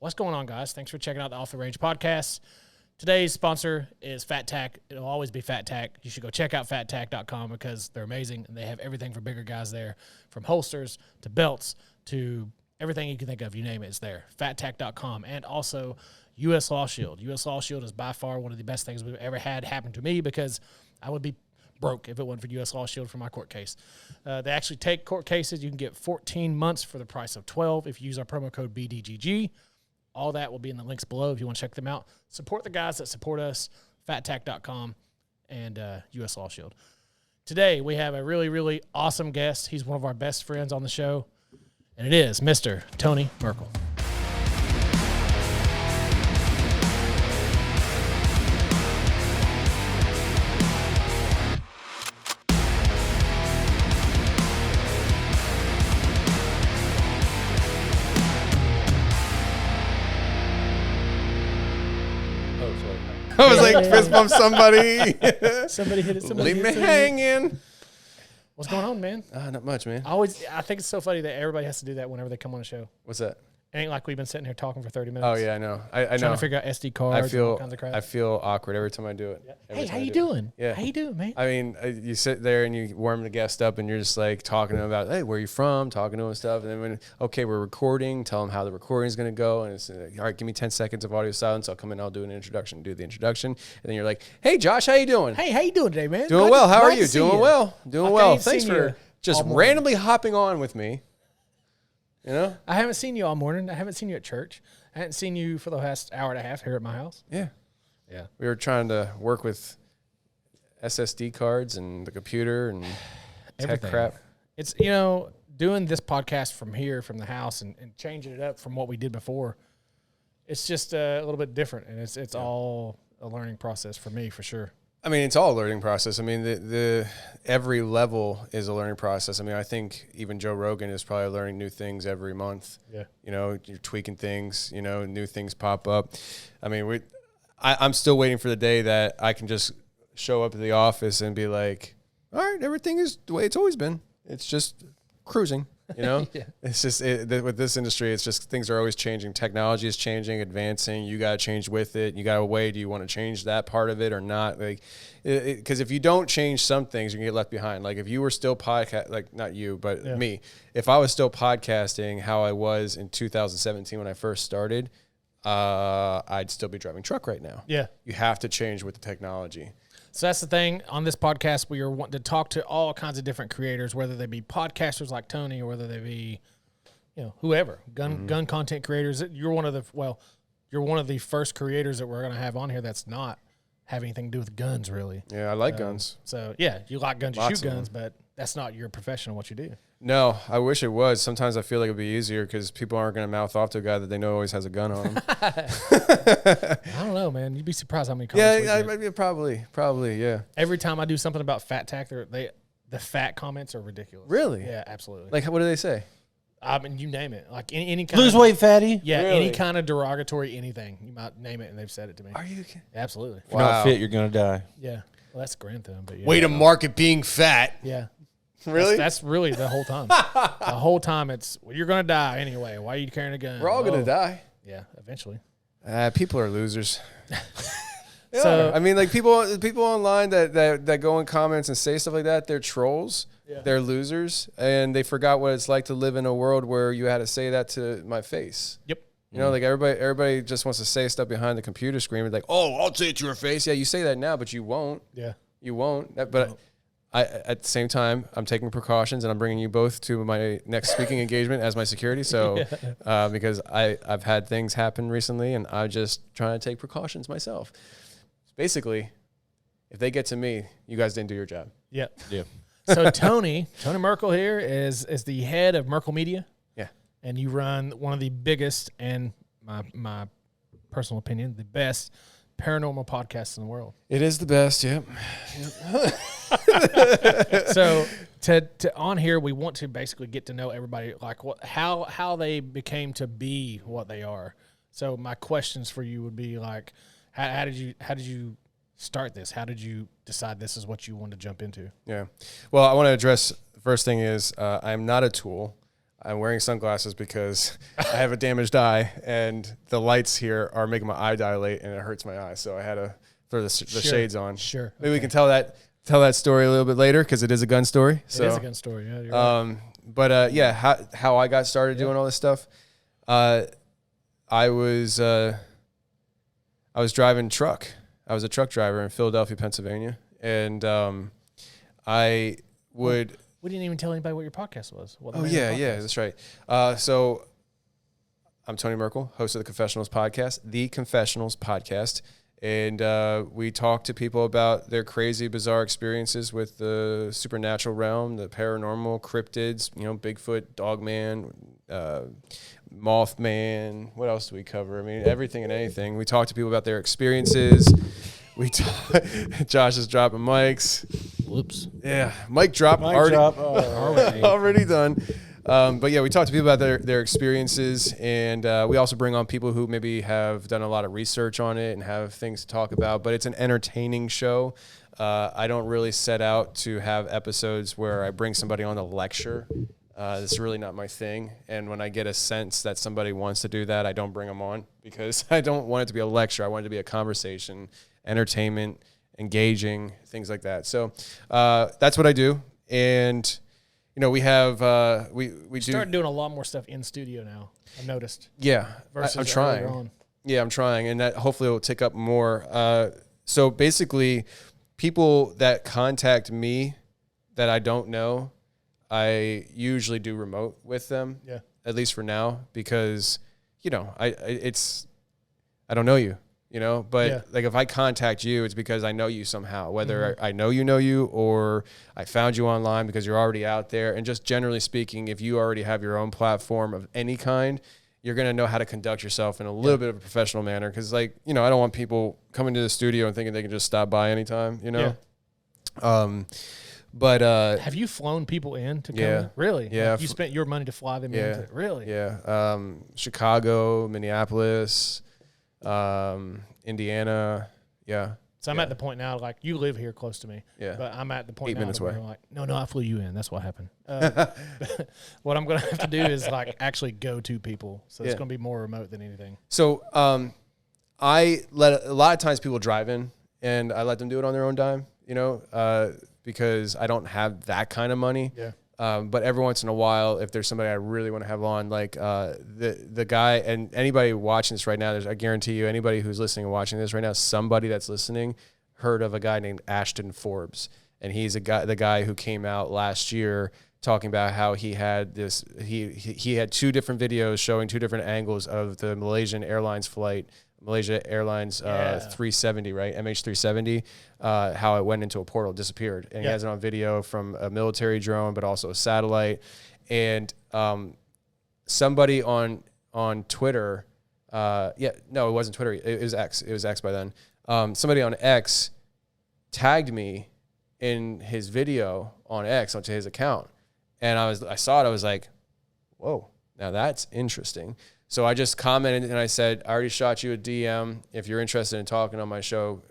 What's going on, guys? Thanks for checking out the Off the Range podcast. Today's sponsor is FATTAC. It'll always be FATTAC. You should go check out FATTAC.com because they're amazing, and they have everything for bigger guys there, from holsters to belts to everything you can think of. You name it, it's there. FATTAC.com. And also U.S. Law Shield. U.S. Law Shield is by far one of the best things we've ever had happen to me because I would be broke if it wasn't for U.S. Law Shield for my court case. They actually take court cases. You can get 14 months for the price of 12 if you use our promo code BDGG. All that will be in the links below if you want to check them out. Support the guys that support us, FATTAC.com and U.S. Law Shield. Today, we have a really, really awesome guest. He's one of our best friends on the show, and it is Mr. Tony Merkel. I was like, fist bump somebody. Somebody hit it. Leave me hanging. What's going on, man? Not much, man. I think it's so funny that everybody has to do that whenever they come on a show. What's that? It ain't like we've been sitting here talking for 30 minutes. Oh, yeah, I know. I know. Trying to figure out SD cards and all kinds of crap. I feel awkward every time I do it. Yeah. Hey, how you doing? Yeah. How you doing, man? I mean, you sit there and you warm the guest up and you're just like talking to them about, hey, where are you from? Talking to them and stuff. And then when, okay, we're recording, tell them how the recording is going to go. And it's like, all right, give me 10 seconds of audio silence. I'll come in, I'll do an introduction, do the introduction. And then you're like, hey, Josh, how you doing? Hey, how you doing today, man? Doing well. How are you? Doing well. Doing well. Thanks for you just randomly hopping on with me. You know? I haven't seen you all morning. I haven't seen you at church. I haven't seen you for the last hour and a half here at my house. Yeah. Yeah. We were trying to work with SSD cards and the computer and Everything. tech crap. It's, doing this podcast from here, from the house, and changing it up from what we did before, it's just a little bit different, and it's all a learning process for me, for sure. I mean, it's all a learning process. I mean, the every level is a learning process. I mean, I think even Joe Rogan is probably learning new things every month. Yeah. You're tweaking things, new things pop up. I mean, I'm still waiting for the day that I can just show up at the office and be like, all right, everything is the way it's always been. It's just cruising, Yeah. It's just, with this industry, it's just things are always changing. Technology is changing, advancing. You got to change with it. You got to weigh, do you want to change that part of it or not? Like, because if you don't change some things, you can get left behind. Like if you were still not you, but me, if I was still podcasting how I was in 2017 when I first started, I'd still be driving truck right now. Yeah. You have to change with the technology. So that's the thing. On this podcast, we are wanting to talk to all kinds of different creators, whether they be podcasters like Tony or whether they be, whoever, gun content creators. You're one of the first creators that we're going to have on here that's not have anything to do with guns, really. Yeah, I like guns. So, yeah, you like guns, you Lots shoot of guns, but that's not your profession of what you do. No, I wish it was. Sometimes I feel like it'd be easier because people aren't going to mouth off to a guy that they know always has a gun on him. I don't know, man. You'd be surprised how many comments we get. Probably, yeah. Every time I do something about FATTAC, the fat comments are ridiculous. Really? Yeah, absolutely. Like, what do they say? I mean, you name it. Like any kind lose of weight, fatty. Yeah, Really? any kind of derogatory anything. You might name it, and they've said it to me. Are you kidding? Absolutely. If you're not fit, you're gonna die. Yeah. Well, that's a anthem, but yeah. Way to market being fat. Yeah. Really? That's really the whole time. The whole time it's, you're going to die anyway. Why are you carrying a gun? We're all going to die. Yeah, eventually. People are losers. So, I mean, like people online that go in comments and say stuff like that, they're trolls. Yeah. They're losers, and they forgot what it's like to live in a world where you had to say that to my face. Yep. Like everybody just wants to say stuff behind the computer screen. Like, oh, I'll say it to your face. Yeah, you say that now, but you won't. Yeah. You won't. But at the same time, I'm taking precautions, and I'm bringing you both to my next speaking engagement as my security. So, because I've had things happen recently, and I'm just trying to take precautions myself. Basically, if they get to me, you guys didn't do your job. Yeah. Yeah. So Tony Merkel here is the head of Merkel Media. Yeah. And you run one of the biggest and my personal opinion, the best paranormal podcasts in the world. It is the best, yep. So to on here, we want to basically get to know everybody, like how they became to be what they are. So my questions for you would be like, how did you start this? How did you decide this is what you want to jump into? Yeah. Well, I want to address the first thing is I'm not a tool. I'm wearing sunglasses because I have a damaged eye, and the lights here are making my eye dilate, and it hurts my eye. So I had to throw the shades on. Sure. Maybe we can tell that story a little bit later because it is a gun story. It is a gun story. Yeah, you're right. But how I got started doing all this stuff, I was driving truck. I was a truck driver in Philadelphia, Pennsylvania, and I would. We didn't even tell anybody what your podcast was. That's right. So I'm Tony Merkel, host of the Confessionals podcast, and we talk to people about their crazy, bizarre experiences with the supernatural realm, the paranormal, cryptids, Bigfoot, Dogman, Mothman. What else do we cover? I mean, everything and anything. We talk to people about their experiences. Josh is dropping mics. Whoops. Yeah, mic drop. Already done. But yeah, we talk to people about their experiences, and we also bring on people who maybe have done a lot of research on it and have things to talk about. But it's an entertaining show. I don't really set out to have episodes where I bring somebody on to lecture. It's really not my thing. And when I get a sense that somebody wants to do that, I don't bring them on because I don't want it to be a lecture. I want it to be a conversation, entertainment, engaging, things like that. So that's what I do. And we have we started doing a lot more stuff in studio now. I've noticed. Yeah, I'm trying. Yeah, I'm trying, and that hopefully will tick up more. So basically, people that contact me that I don't know, I usually do remote with them. Yeah, at least for now, because I don't know you. But like if I contact you, it's because I know you somehow, whether I know you or I found you online because you're already out there. And just generally speaking, if you already have your own platform of any kind, you're going to know how to conduct yourself in a little bit of a professional manner. Cause I don't want people coming to the studio and thinking they can just stop by anytime, But have you flown people in to come yeah, in? Really? Yeah. Like you spent your money to fly them in? Really? Yeah. Chicago, Minneapolis, Indiana. Yeah. So I'm at the point now, like you live here close to me. Yeah. But I'm at the point 8 minutes away. Like, no, I flew you in. That's what happened. What I'm going to have to do is like actually go to people. So it's going to be more remote than anything. So I let a lot of times people drive in and I let them do it on their own dime, because I don't have that kind of money. Yeah. But every once in a while, if there's somebody I really want to have on, like the guy, and anybody watching this right now, I guarantee you, anybody who's listening and watching this right now, somebody that's listening heard of a guy named Ashton Forbes, and he's the guy who came out last year talking about how he had this. He had 2 different videos showing 2 different angles of the Malaysia Airlines 370, right? MH370, how it went into a portal, disappeared. And he has it on video from a military drone, but also a satellite. And somebody on Twitter, it wasn't Twitter. It was X. It was X by then. Somebody on X tagged me in his video on X onto his account. And I saw it. I was like, whoa, now that's interesting. So I just commented and I said, I already shot you a DM. If you're interested in talking on my show,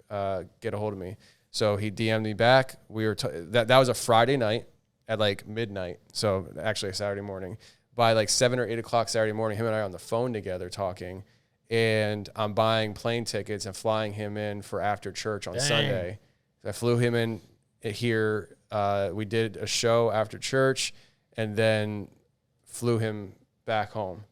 get a hold of me. So he DM'd me back. We were that was a Friday night at like midnight. So actually a Saturday morning. By like 7 or 8 o'clock Saturday morning, him and I are on the phone together talking. And I'm buying plane tickets and flying him in for after church on Sunday. I flew him in here. We did a show after church and then flew him back home.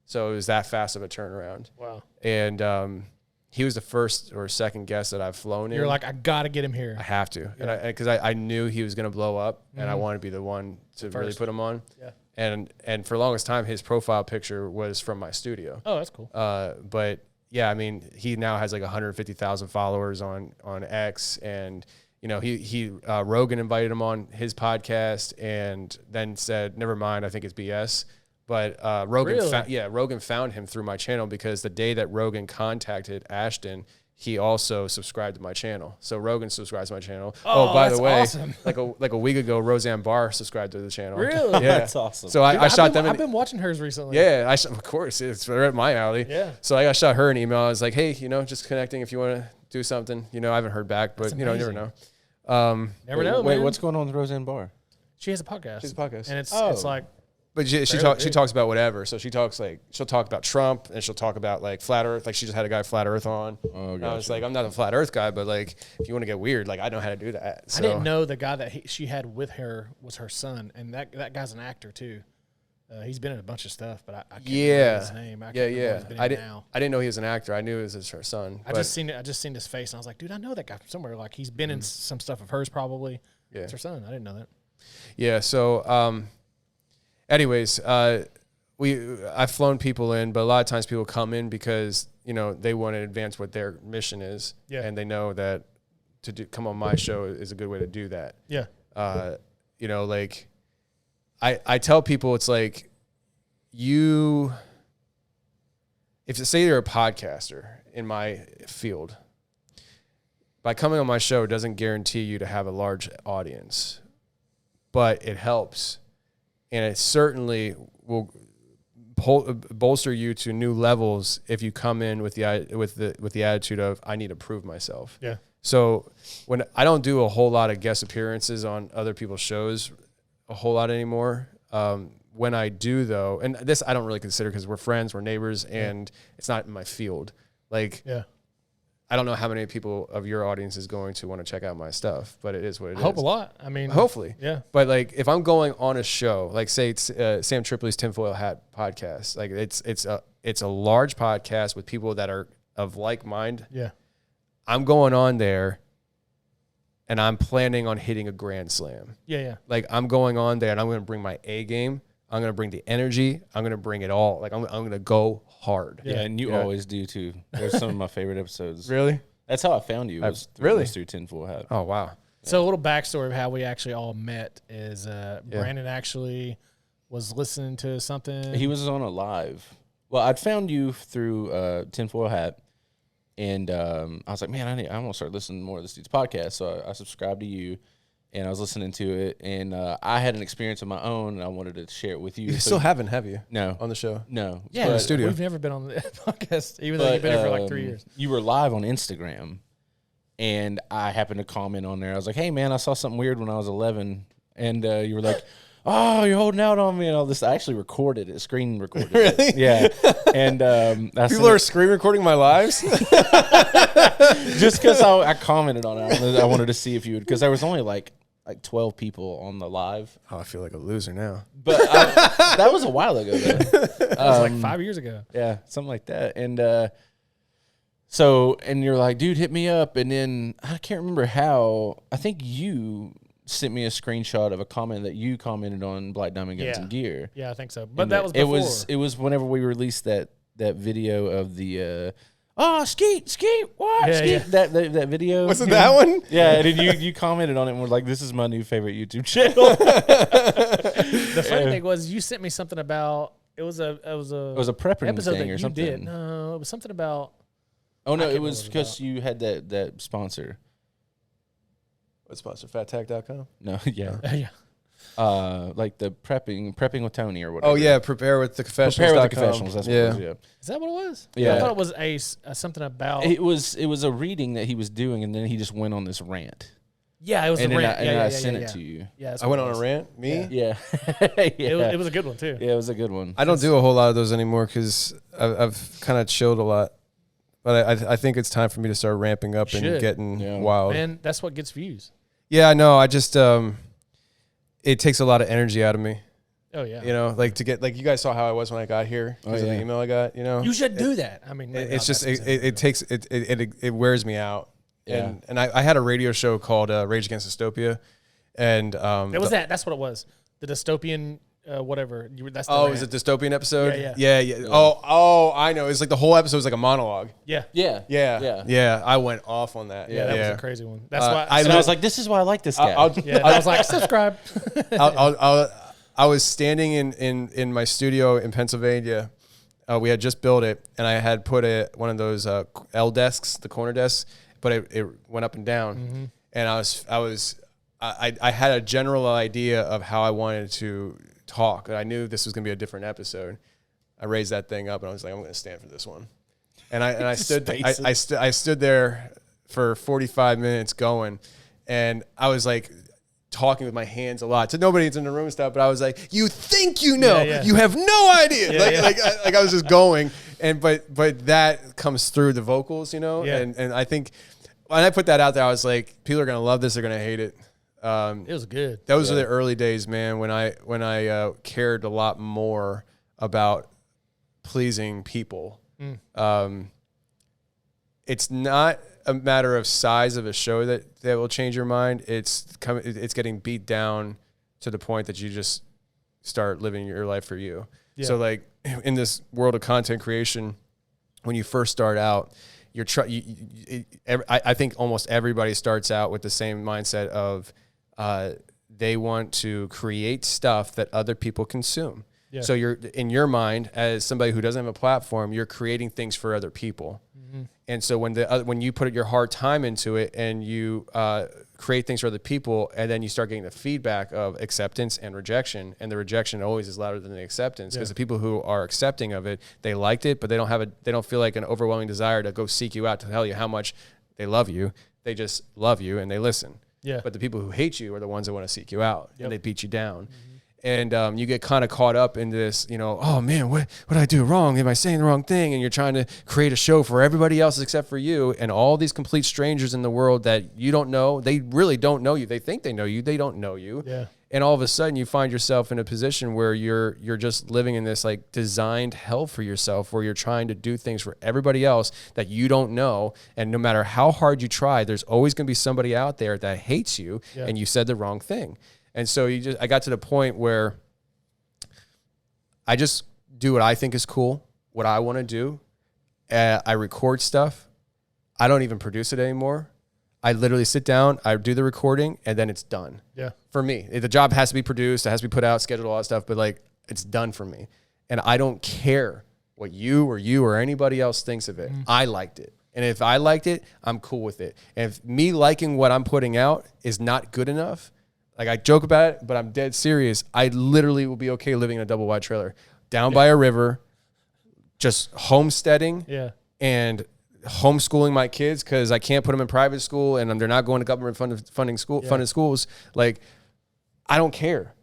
So it was that fast of a turnaround. Wow. And he was the first or second guest that I've flown in. You're like, I got to get him here. I have to. Yeah. And because I knew he was going to blow up, and I wanted to be the one to really put him on. Yeah. And for the longest time, his profile picture was from my studio. Oh, that's cool. But yeah, I mean, he now has like 150,000 followers on X, and he Rogan invited him on his podcast, and then said, never mind, I think it's BS. But Rogan found him through my channel because the day that Rogan contacted Ashton, he also subscribed to my channel. So Rogan subscribes to my channel. Oh, by the way, awesome. like a week ago, Roseanne Barr subscribed to the channel. Really? Yeah, that's awesome. So I shot them. I've been watching hers recently. Yeah, of course, it's right up my alley. Yeah. So I shot her an email. I was like, hey, just connecting if you want to do something. I haven't heard back, but you never know. Never know. Wait, man. what's going on with Roseanne Barr? She has a podcast. She has a podcast, and it's like But she talks about whatever. So she'll talk about Trump, and she'll talk about like flat Earth. Like she just had a guy Flat Earth on. Oh, gotcha. I was like, I'm not a Flat Earth guy, but like if you want to get weird, like I know how to do that. So. I didn't know the guy that she had with her was her son, and that guy's an actor too. He's been in a bunch of stuff, but I can't remember his name. I didn't know he was an actor. I knew it was her son. I just seen his face, and I was like, dude, I know that guy from somewhere. Like he's been in some stuff of hers, probably. Yeah, it's her son. I didn't know that. Yeah. So, anyways, I've flown people in, but a lot of times people come in because they want to advance what their mission is, and they know that come on my show is a good way to do that. Yeah. Like. I tell people it's like if you say you're a podcaster in my field, by coming on my show it doesn't guarantee you to have a large audience, but it helps, and it certainly will bolster you to new levels if you come in with the attitude of I need to prove myself. Yeah. So when I don't do a whole lot of guest appearances on other people's shows a whole lot anymore. When I do though, and this I don't really consider because we're friends, we're neighbors, and it's not in my field. Like, I don't know how many people of your audience is going to want to check out my stuff, but it is what it is. I hope a lot. I mean, hopefully, yeah. But like, if I'm going on a show, like say it's Sam Tripoli's Tinfoil Hat podcast, like it's a large podcast with people that are of like mind. Yeah, I'm going on there. And I'm planning on hitting a grand slam. Yeah. Like I'm going on there and I'm going to bring my A game. I'm going to bring the energy. I'm going to bring it all. Like I'm going to go hard. Yeah, and you always do too. There's some of my favorite episodes. Really? That's how I found you. Was through Tinfoil Hat. Oh wow. So a little backstory of how we actually all met is Brandon actually was listening to something. He was on a live. Well, I'd found you through Tinfoil Hat. And I was like, man, I want to start listening more to this dude's podcast. So I subscribed to you, and I was listening to it. And I had an experience of my own, and I wanted to share it with you. You still haven't, have you? No. On the show? No. Yeah, in the studio. We've never been on the podcast, even though you've been here for like 3 years. You were live on Instagram, and I happened to comment on there. I was like, hey, man, I saw something weird when I was 11. And you were like, oh, you're holding out on me and all this. I actually recorded it, screen recorded it. Really? Yeah. And people are screen recording my lives? Just because I commented on it. I wanted to see if you would, because there was only like 12 people on the live. Oh, I feel like a loser now. But that was a while ago, though. That was like 5 years ago. Yeah, something like that. And and you're like, dude, hit me up. And then I can't remember how. I think you sent me a screenshot of a comment that you commented on Black Diamond Guns and Gear. Yeah, I think so. But that was before. It was whenever we released that video of the skeet, what? Yeah, skeet. yeah. That video. Was it that one? Yeah, and then you commented on it and were like, this is my new favorite YouTube channel. The funny thing was you sent me something about it was a prepping episode thing that or you something. did. No, it was something about no, it was because you had that sponsor. What sponsor? FATTAC.com? No, yeah. yeah. Like the prepping with Tony or whatever. Oh yeah, prepare with the confessionals. Prepare with the confessionals. That's what it was. Yeah. Is that what it was? Yeah. I thought it was a something about. It was a reading that he was doing, and then he just went on this rant. Yeah, it was and a rant. I sent it to you. Yeah, I went on a rant. Me? Yeah. It was a good one too. Yeah, it was a good one. I don't do a whole lot of those anymore because I've kind of chilled a lot. But I think it's time for me to start ramping up and getting wild. And that's what gets views. Yeah, I know. I just it takes a lot of energy out of me. Oh yeah. You know, like to get like you guys saw how I was when I got here because of the email I got. You know, you should do that. I mean, it's just it takes it wears me out. Yeah. And I had a radio show called Rage Against Dystopia, and it was that. That's what it was. The dystopian. Whatever. That's the it was a dystopian episode? Yeah. Oh, I know. It's like the whole episode was like a monologue. Yeah. Yeah. I went off on that. Yeah, that was a crazy one. That's why I was like, this is why I like this guy. I was like, subscribe. I was standing in my studio in Pennsylvania. We had just built it, and I had put one of those L desks, the corner desks, but it went up and down, and I had a general idea of how I wanted to talk. I knew this was going to be a different episode. I raised that thing up and I was like, I'm going to stand for this one. And I stood there for 45 minutes going, and I was like talking with my hands a lot. So nobody's in the room and stuff, but I was like, you think you know, Yeah. you have no idea. Yeah, Like I was just going, and but that comes through the vocals, you know, Yeah. and I think when I put that out there, I was like, people are gonna love this, they're gonna hate it. It was good. Those are the early days, man, when I cared a lot more about pleasing people. It's not a matter of size of a show that will change your mind. It's getting beat down to the point that you just start living your life for you. Yeah. So like in this world of content creation, when you first start out, I think almost everybody starts out with the same mindset of they want to create stuff that other people consume. Yeah. So you're in your mind as somebody who doesn't have a platform, you're creating things for other people. Mm-hmm. And so when you put your hard time into it and you create things for other people, and then you start getting the feedback of acceptance and rejection, and the rejection always is louder than the acceptance, because the people who are accepting of it, they liked it, but they don't feel like an overwhelming desire to go seek you out to tell you how much they love you. They just love you and they listen. Yeah. But the people who hate you are the ones that want to seek you out, and they beat you down. Mm-hmm. And you get kind of caught up in this, you know, oh man, what did I do wrong? Am I saying the wrong thing? And you're trying to create a show for everybody else except for you, and all these complete strangers in the world that you don't know. They really don't know you. They think they know you. They don't know you. Yeah. And all of a sudden you find yourself in a position where you're just living in this like designed hell for yourself, where you're trying to do things for everybody else that you don't know. And no matter how hard you try, there's always going to be somebody out there that hates you and you said the wrong thing. And so I got to the point where I just do what I think is cool, what I want to do. I record stuff. I don't even produce it anymore. I literally sit down, I do the recording, and then it's done. Yeah. For me, the job has to be produced, it has to be put out, scheduled, all that stuff, but like it's done for me. And I don't care what you or anybody else thinks of it. I liked it. And if I liked it, I'm cool with it. And if me liking what I'm putting out is not good enough, like I joke about it, but I'm dead serious. I literally will be okay living in a double wide trailer down by a river, just homesteading and homeschooling my kids because I can't put them in private school and they're not going to government funded schools. Like, I don't care.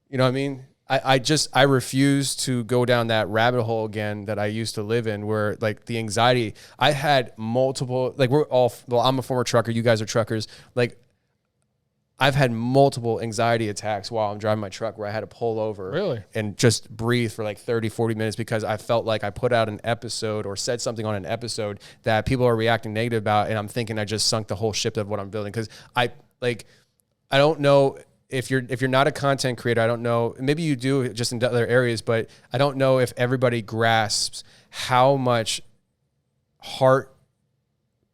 You know what I mean? I refuse to go down that rabbit hole again that I used to live in, where like the anxiety, I had multiple, like I'm a former trucker. You guys are truckers. Like, I've had multiple anxiety attacks while I'm driving my truck where I had to pull over and just breathe for like 30, 40 minutes because I felt like I put out an episode or said something on an episode that people are reacting negative about. And I'm thinking I just sunk the whole ship of what I'm building. Cause I don't know if you're not a content creator, I don't know, maybe you do just in other areas, but I don't know if everybody grasps how much heart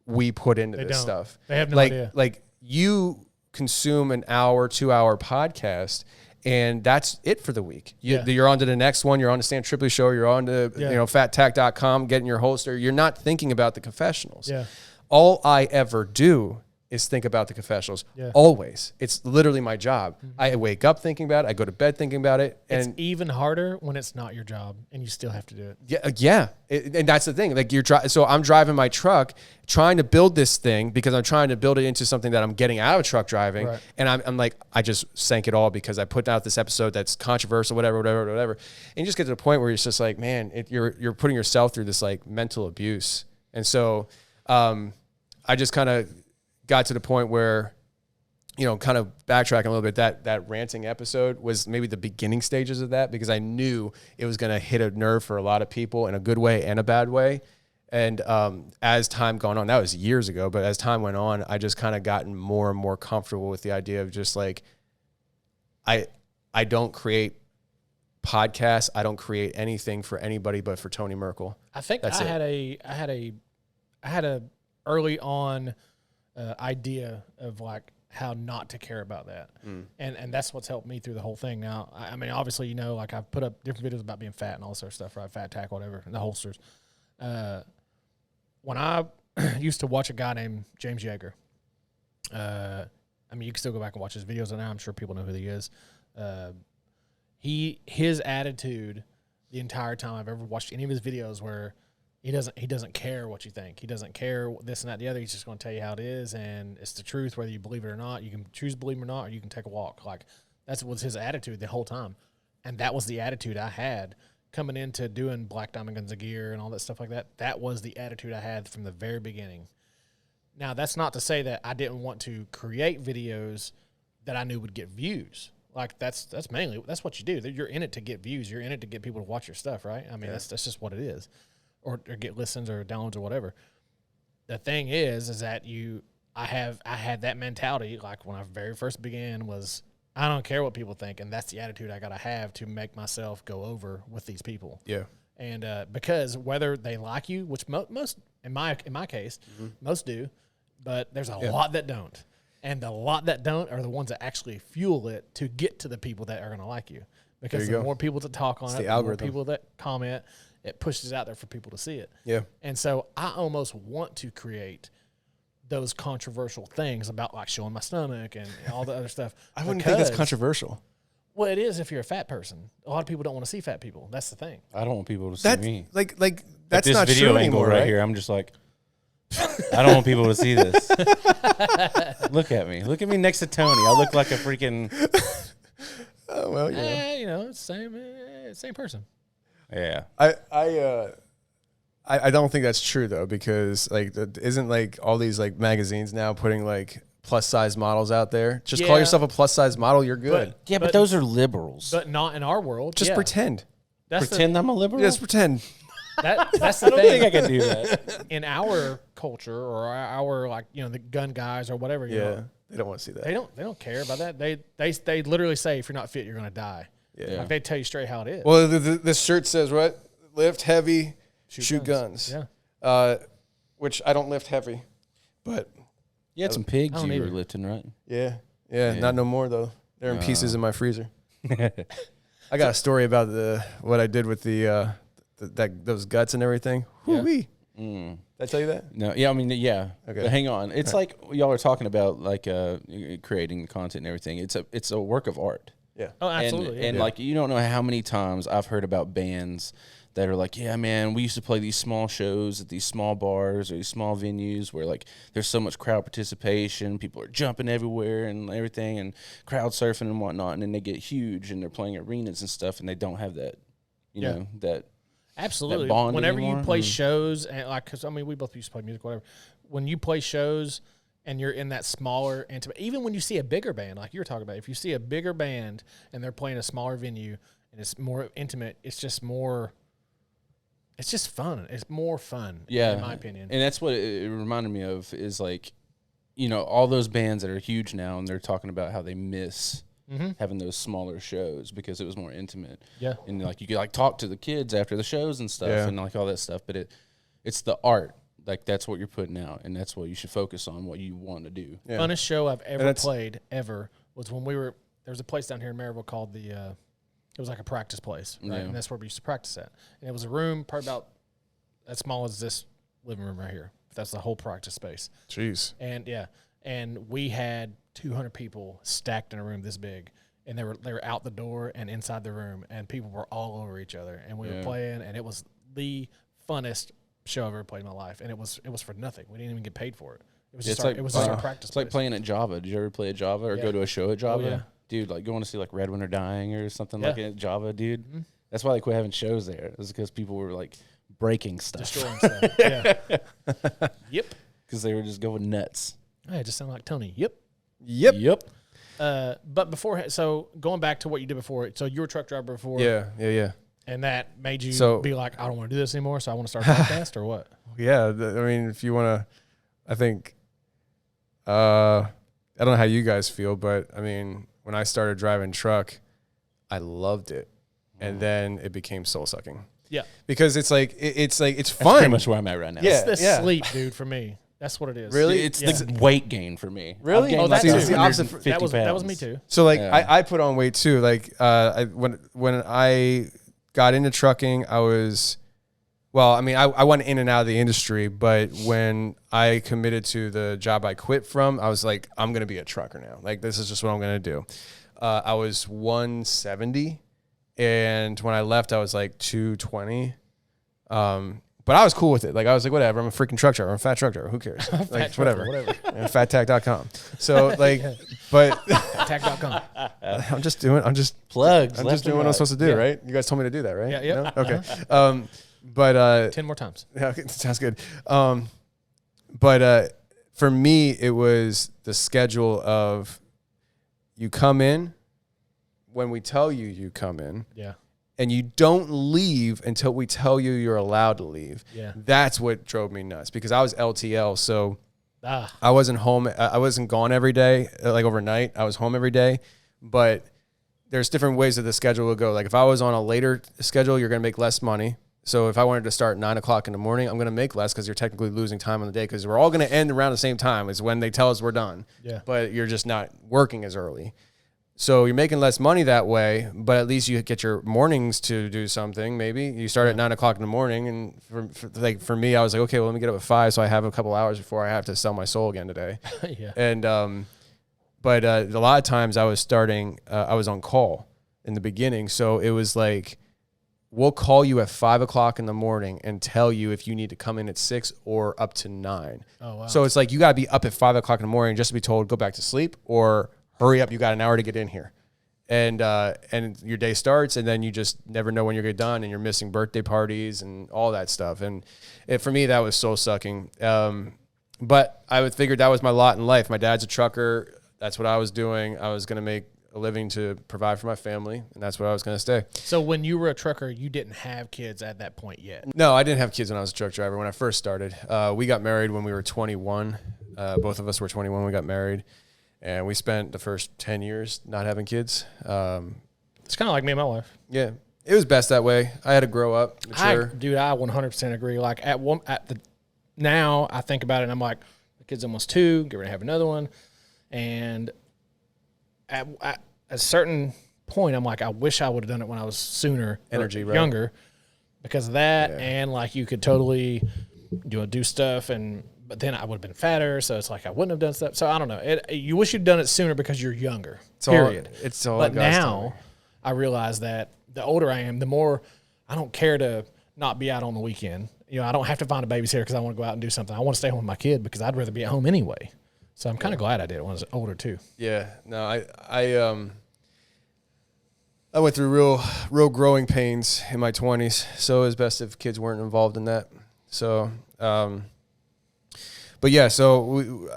we put into this stuff. They have no idea. Like you consume an hour, 2 hour podcast, and that's it for the week. You're on to the next one. You're on to Stan Tripley show. You're on to FATTAC.com, getting your holster. You're not thinking about the confessionals. Yeah. All I ever do is think about the confessionals. Yeah. Always. It's literally my job. Mm-hmm. I wake up thinking about it. I go to bed thinking about it. And it's even harder when it's not your job and you still have to do it. Yeah. And that's the thing. Like so I'm driving my truck trying to build this thing because I'm trying to build it into something that I'm getting out of truck driving. Right. And I'm like, I just sank it all because I put out this episode that's controversial, whatever. And you just get to the point where it's just like, man, you're putting yourself through this like mental abuse. And so I just kind of got to the point where, you know, kind of backtracking a little bit, that ranting episode was maybe the beginning stages of that, because I knew it was going to hit a nerve for a lot of people in a good way and a bad way. And as time gone on, that was years ago, but as time went on, I just kind of gotten more and more comfortable with the idea of just like, I don't create podcasts. I don't create anything for anybody but for Tony Merkel. I think I had a early on idea of like how not to care about that. And that's what's helped me through the whole thing. Now, I mean, obviously, you know, like I've put up different videos about being fat and all this sort of stuff, right? FATTAC, whatever, and the holsters. When I used to watch a guy named James Yeager, I mean, you can still go back and watch his videos now. I'm sure people know who he is. His attitude the entire time I've ever watched any of his videos where He doesn't care what you think. He doesn't care this and that and the other. He's just going to tell you how it is, and it's the truth, whether you believe it or not. You can choose to believe it or not, or you can take a walk. Like, that was his attitude the whole time. And that was the attitude I had coming into doing Black Diamond Guns of Gear and all that stuff like that. That was the attitude I had from the very beginning. Now, that's not to say that I didn't want to create videos that I knew would get views. Like, that's mainly, that's what you do. You're in it to get views. You're in it to get people to watch your stuff, right? I mean, that's just what it is. Or get listens or downloads or whatever. The thing is that I had that mentality, like when I very first began, was I don't care what people think, and that's the attitude I gotta have to make myself go over with these people. Yeah. And because whether they like you, which most in my case, most do, but there's a lot that don't, and the lot that don't are the ones that actually fuel it to get to the people that are gonna like you. Because the more people that talk on it, the more people that comment, it pushes it out there for people to see it. Yeah. And so I almost want to create those controversial things about like showing my stomach and all the other stuff. I wouldn't think that's controversial. Well, it is if you're a fat person. A lot of people don't want to see fat people. That's the thing. I don't want people to see me. Like that's this not video true angle anymore, right right here. I'm just like, I don't want people to see this. Look at me. Look at me next to Tony. I look like a freaking. Oh well, yeah. You know, it's same person. Yeah. I don't think that's true though, because like isn't like all these like magazines now putting like plus size models out there? Just call yourself a plus size model, you're good. But those are liberals. But not in our world. Just pretend. Pretend I'm a liberal. Just pretend. That's the I don't thing. think I can do that. In our culture or our like, you know, the gun guys or whatever, you know, they don't want to see that. they don't care about that. They literally say if you're not fit, you're going to die. Yeah. Like they tell you straight how it is. Well, this shirt says what? Lift heavy, shoot guns. Yeah. Which I don't lift heavy, but You had some pigs you were either. lifting, right? yeah, not no more though. They're in pieces in my freezer. I got a story about what I did with those guts and everything. Whoo-wee. Did I tell you that? No, yeah, I mean, yeah. Okay. But hang on. It's like y'all are talking about, like creating the content and everything. It's a work of art. Yeah. Oh, absolutely. And like, you don't know how many times I've heard about bands that are like, yeah, man, we used to play these small shows at these small bars or these small venues where like there's so much crowd participation, people are jumping everywhere and everything and crowd surfing and whatnot, and then they get huge and they're playing arenas and stuff and they don't have that, you know, that. Absolutely. That bond Whenever anymore? you play shows, and like, because I mean, we both used to play music, whatever. When you play shows and you're in that smaller, intimate, even when you see a bigger band, like you were talking about, if you see a bigger band and they're playing a smaller venue and it's more intimate, it's just more. It's just fun. It's more fun, in my opinion. And that's what it reminded me of is like, you know, all those bands that are huge now and they're talking about how they miss having those smaller shows because it was more intimate. Yeah. And like you could like talk to the kids after the shows and stuff and like all that stuff. But it's the art. Like that's what you're putting out and that's what you should focus on, what you want to do. Yeah. Funnest show I've ever played ever was when there's a place down here in Maryville called it was like a practice place, right? Yeah. And that's where we used to practice at. And it was a room probably about as small as this living room right here. That's the whole practice space. Jeez. And we had 200 people stacked in a room this big, and they were out the door and inside the room, and people were all over each other, and we were playing, and it was the funnest show I've ever played in my life, and it was for nothing. We didn't even get paid for it. It was just our practice. It's like playing at Java. Did you ever play at Java or go to a show at Java? Oh, yeah. Dude, like going to see like Red Winter Dying or something like at Java, dude. That's why they quit having shows there. It was because people were like breaking stuff. Destroying stuff. Yeah. Yep. Because they were just going nuts. Hey, it just sounded like Tony. Yep. Yep. But before, so going back to what you did before, so you were a truck driver before. Yeah. And that made you be like, I don't want to do this anymore, so I want to start a podcast, or what? Yeah. I mean, if you want to, I think, I don't know how you guys feel, but I mean, when I started driving truck, I loved it. And then it became soul sucking. Yeah. Because it's like, it's fun. That's pretty much where I'm at right now. Yeah. It's the sleep, dude, for me. That's what it is. Really? It's the weight gain for me. Really? I've gained Oh, like that's the 150 that was pounds. me too. So like I put on weight too. Like when I got into trucking, I went in and out of the industry, but when I committed to the job I quit from, I was like, I'm gonna be a trucker now. Like this is just what I'm gonna do. I was 170, and when I left, I was like 220. But I was cool with it. Like I was like, whatever. I'm a freaking truck driver. I'm a fat truck driver. Who cares? Like whatever. And FATTAC.com. So like, but FATTAC.com. I'm just doing Plugs. I'm just doing what I'm supposed to do, right? You guys told me to do that, right? Yeah. Yep. No? Okay. But 10 more times. yeah, okay, sounds good. But for me, it was the schedule of you come in when we tell you you come in. Yeah. And you don't leave until we tell you you're allowed to leave. Yeah. That's what drove me nuts because I was LTL. So Ah. I wasn't home. I wasn't gone every day, like overnight. I was home every day. But there's different ways that the schedule would go. Like if I was on a later schedule, you're going to make less money. So if I wanted to start 9 o'clock in the morning, I'm going to make less because you're technically losing time on the day because we're all going to end around the same time is when they tell us we're done. Yeah. But you're just not working as early. So you're making less money that way, but at least you get your mornings to do something. Maybe you start at 9 o'clock in the morning, and for me, I was like, okay, well, let me get up at 5, so I have a couple hours before I have to sell my soul again today. Yeah. And but a lot of times I was on call in the beginning, so it was like we'll call you at 5 o'clock in the morning and tell you if you need to come in at 6 or up to 9. Oh wow. So it's like you got to be up at 5 o'clock in the morning just to be told go back to sleep or hurry up, you got an hour to get in here. And your day starts, and then you just never know when you're going to get done, and you're missing birthday parties and all that stuff. And for me, that was soul sucking. But I figured that was my lot in life. My dad's a trucker. That's what I was doing. I was going to make a living to provide for my family, and that's what I was going to stay. So when you were a trucker, you didn't have kids at that point yet? No, I didn't have kids when I was a truck driver. When I first started, we got married when we were 21. Both of us were 21 when we got married. And we spent the first 10 years not having kids. It's kind of like me and my wife. Yeah, it was best that way. I had to grow up, mature. I 100% agree. Like now I think about it and I'm like, the kid's almost 2, get ready to have another one. And at a certain point, I'm like, I wish I would have done it when I was sooner, Energy, right? Younger, because of that. Yeah. And like you could totally do stuff but then I would have been fatter, so it's like I wouldn't have done stuff. So I don't know. You wish you'd done it sooner because you're younger. Period. It's all. But now I realize that the older I am, the more I don't care to not be out on the weekend. You know, I don't have to find a babysitter because I want to go out and do something. I want to stay home with my kid because I'd rather be at home anyway. So I'm kind of glad I did it when I was older too. Yeah. No, I went through real growing pains in my 20s. So it was best if kids weren't involved in that. So. But yeah, so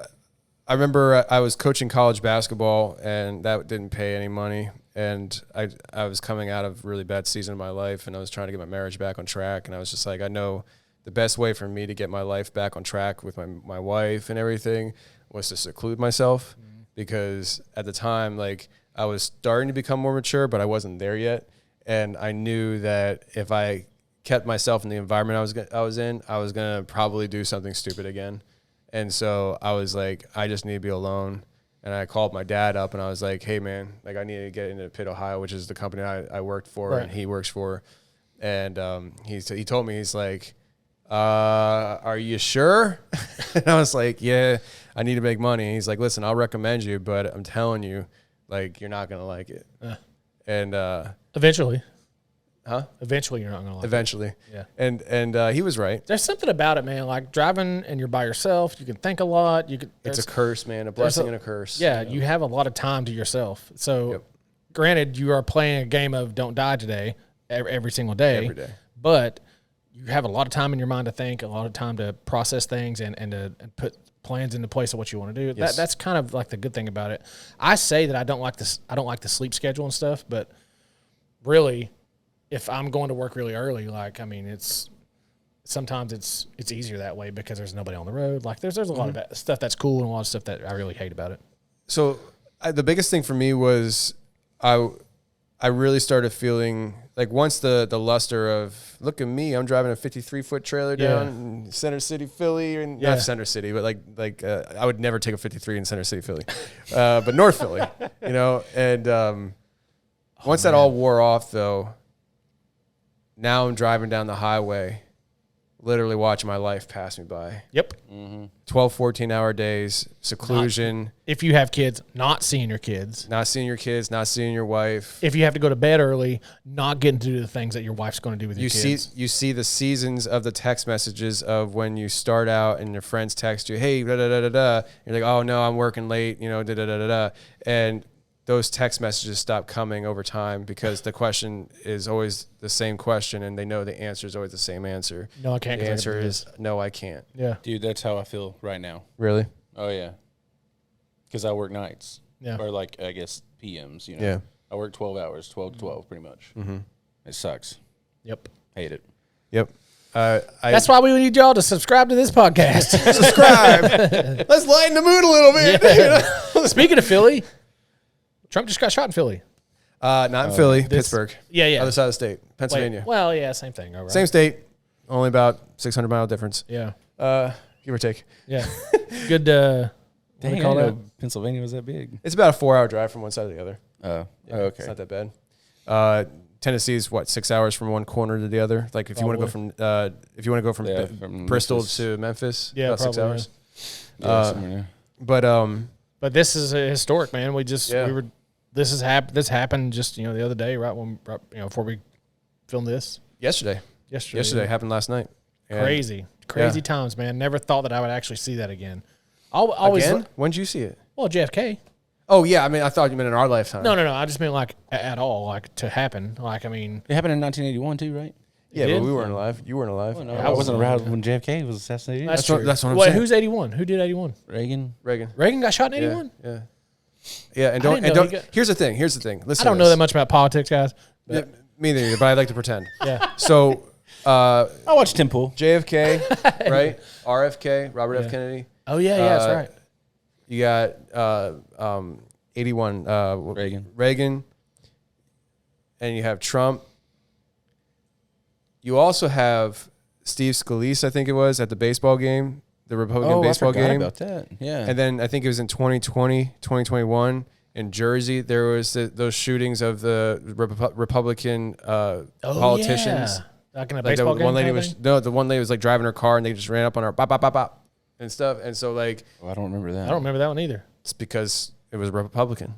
I remember I was coaching college basketball, and that didn't pay any money. And I was coming out of a really bad season of my life, and I was trying to get my marriage back on track. And I was just like, I know the best way for me to get my life back on track with my wife and everything was to seclude myself, because at the time, like I was starting to become more mature, but I wasn't there yet. And I knew that if I kept myself in the environment I was in, I was going to probably do something stupid again. And so I was like, I just need to be alone. And I called my dad up and I was like, hey man, like I need to get into Pitt, Ohio, which is the company I worked for, right, and he works for. And he told me, he's like, are you sure? And I was like, yeah, I need to make money. And he's like, listen, I'll recommend you, but I'm telling you, like, you're not going to like it. And eventually. Huh? Eventually, you're not going to like Eventually. it. Yeah. And he was right. There's something about it, man. Like driving and you're by yourself, you can think a lot. It's a curse, man. A blessing and a curse. Yeah, you have a lot of time to yourself. So, Granted, you are playing a game of don't die today every single day. Every day. But you have a lot of time in your mind to think, a lot of time to process things and to put plans into place of what you want to do. Yes. That's kind of like the good thing about it. I say that I don't like the sleep schedule and stuff, but really, if I'm going to work really early, like, I mean, sometimes it's easier that way because there's nobody on the road. Like there's a lot of stuff that's cool and a lot of stuff that I really hate about it. So the biggest thing for me was I really started feeling like once the luster of, look at me, I'm driving a 53-foot trailer down in Center City, Philly, and not Center City, but like I would never take a 53 in Center City, Philly, but North Philly, you know. And once that all wore off, though, now I'm driving down the highway, literally watching my life pass me by. Yep. 12, 14-hour days, seclusion. If you have kids, not seeing your kids. Not seeing your kids, not seeing your wife. If you have to go to bed early, not getting to do the things that your wife's going to do with your kids. You see the seasons of the text messages of when you start out and your friends text you, hey, da da da da da. You're like, oh no, I'm working late, da da da da da. And those text messages stop coming over time because the question is always the same question, and they know the answer is always the same answer. No, I can't. The answer is no, I can't. Yeah, Dude, that's how I feel right now. Really? Oh yeah, because I work nights. Yeah. Or like I guess PMs. Yeah. I work 12 hours, 12 to 12, pretty much. It sucks. Yep. Hate it. Yep. That's why we need y'all to subscribe to this podcast. Subscribe. Let's lighten the mood a little bit. Yeah. Speaking of Philly, Trump just got shot in Philly. Not in Philly, Pittsburgh. Yeah. Other side of the state, Pennsylvania. Well, yeah, same thing. All right. Same state, only about 600-mile difference. Yeah. Give or take. Yeah. Good. What do Dang, you call I that? didn't know Pennsylvania was that big. It's about a 4-hour drive from one side to the other. Okay. It's not that bad. Tennessee is 6 hours from one corner to the other. Like if you want to go from Bristol Memphis. to Memphis, Yeah, about 6 probably, hours. Yeah, somewhere But But this is historic, man. We Yeah. were. This happened just the other day, right before we filmed this. yesterday happened last night. And Crazy times, man. Never thought that I would actually see that again. Always. Again? When did you see it? Well, JFK. Oh yeah, I mean I thought you meant in our lifetime. No. I just meant like at all, like to happen. Like I mean, It happened in 1981 too, right? Yeah, did? but we weren't alive. You weren't alive. Oh, no, I I wasn't wasn't around when JFK was assassinated. that's what- true. that's what I'm Wait, saying. who's 81? Who did 81? Reagan. Reagan. Reagan got shot in Yeah, 81. yeah. And didn't know he got- Here's the thing. Listen. I don't know that much about politics, guys. Yeah, me neither, but I like to pretend. Yeah. So I watched Tim Pool. JFK, right? RFK, Robert F. Kennedy. Oh yeah, that's right. You got 81 Reagan, and you have Trump. You also have Steve Scalise, I think it was, at the baseball game, the Republican baseball I forgot game. about that. Yeah. And then I think it was in 2020, 2021 in Jersey, there was those shootings of the Republican politicians. Yeah. Like in a Like baseball game. one lady kind of was thing? the one lady was like driving her car and they just ran up on her, bop, bop, bop, bop, and stuff. And so like I don't remember that. I don't remember that one either. it's because it was Republican.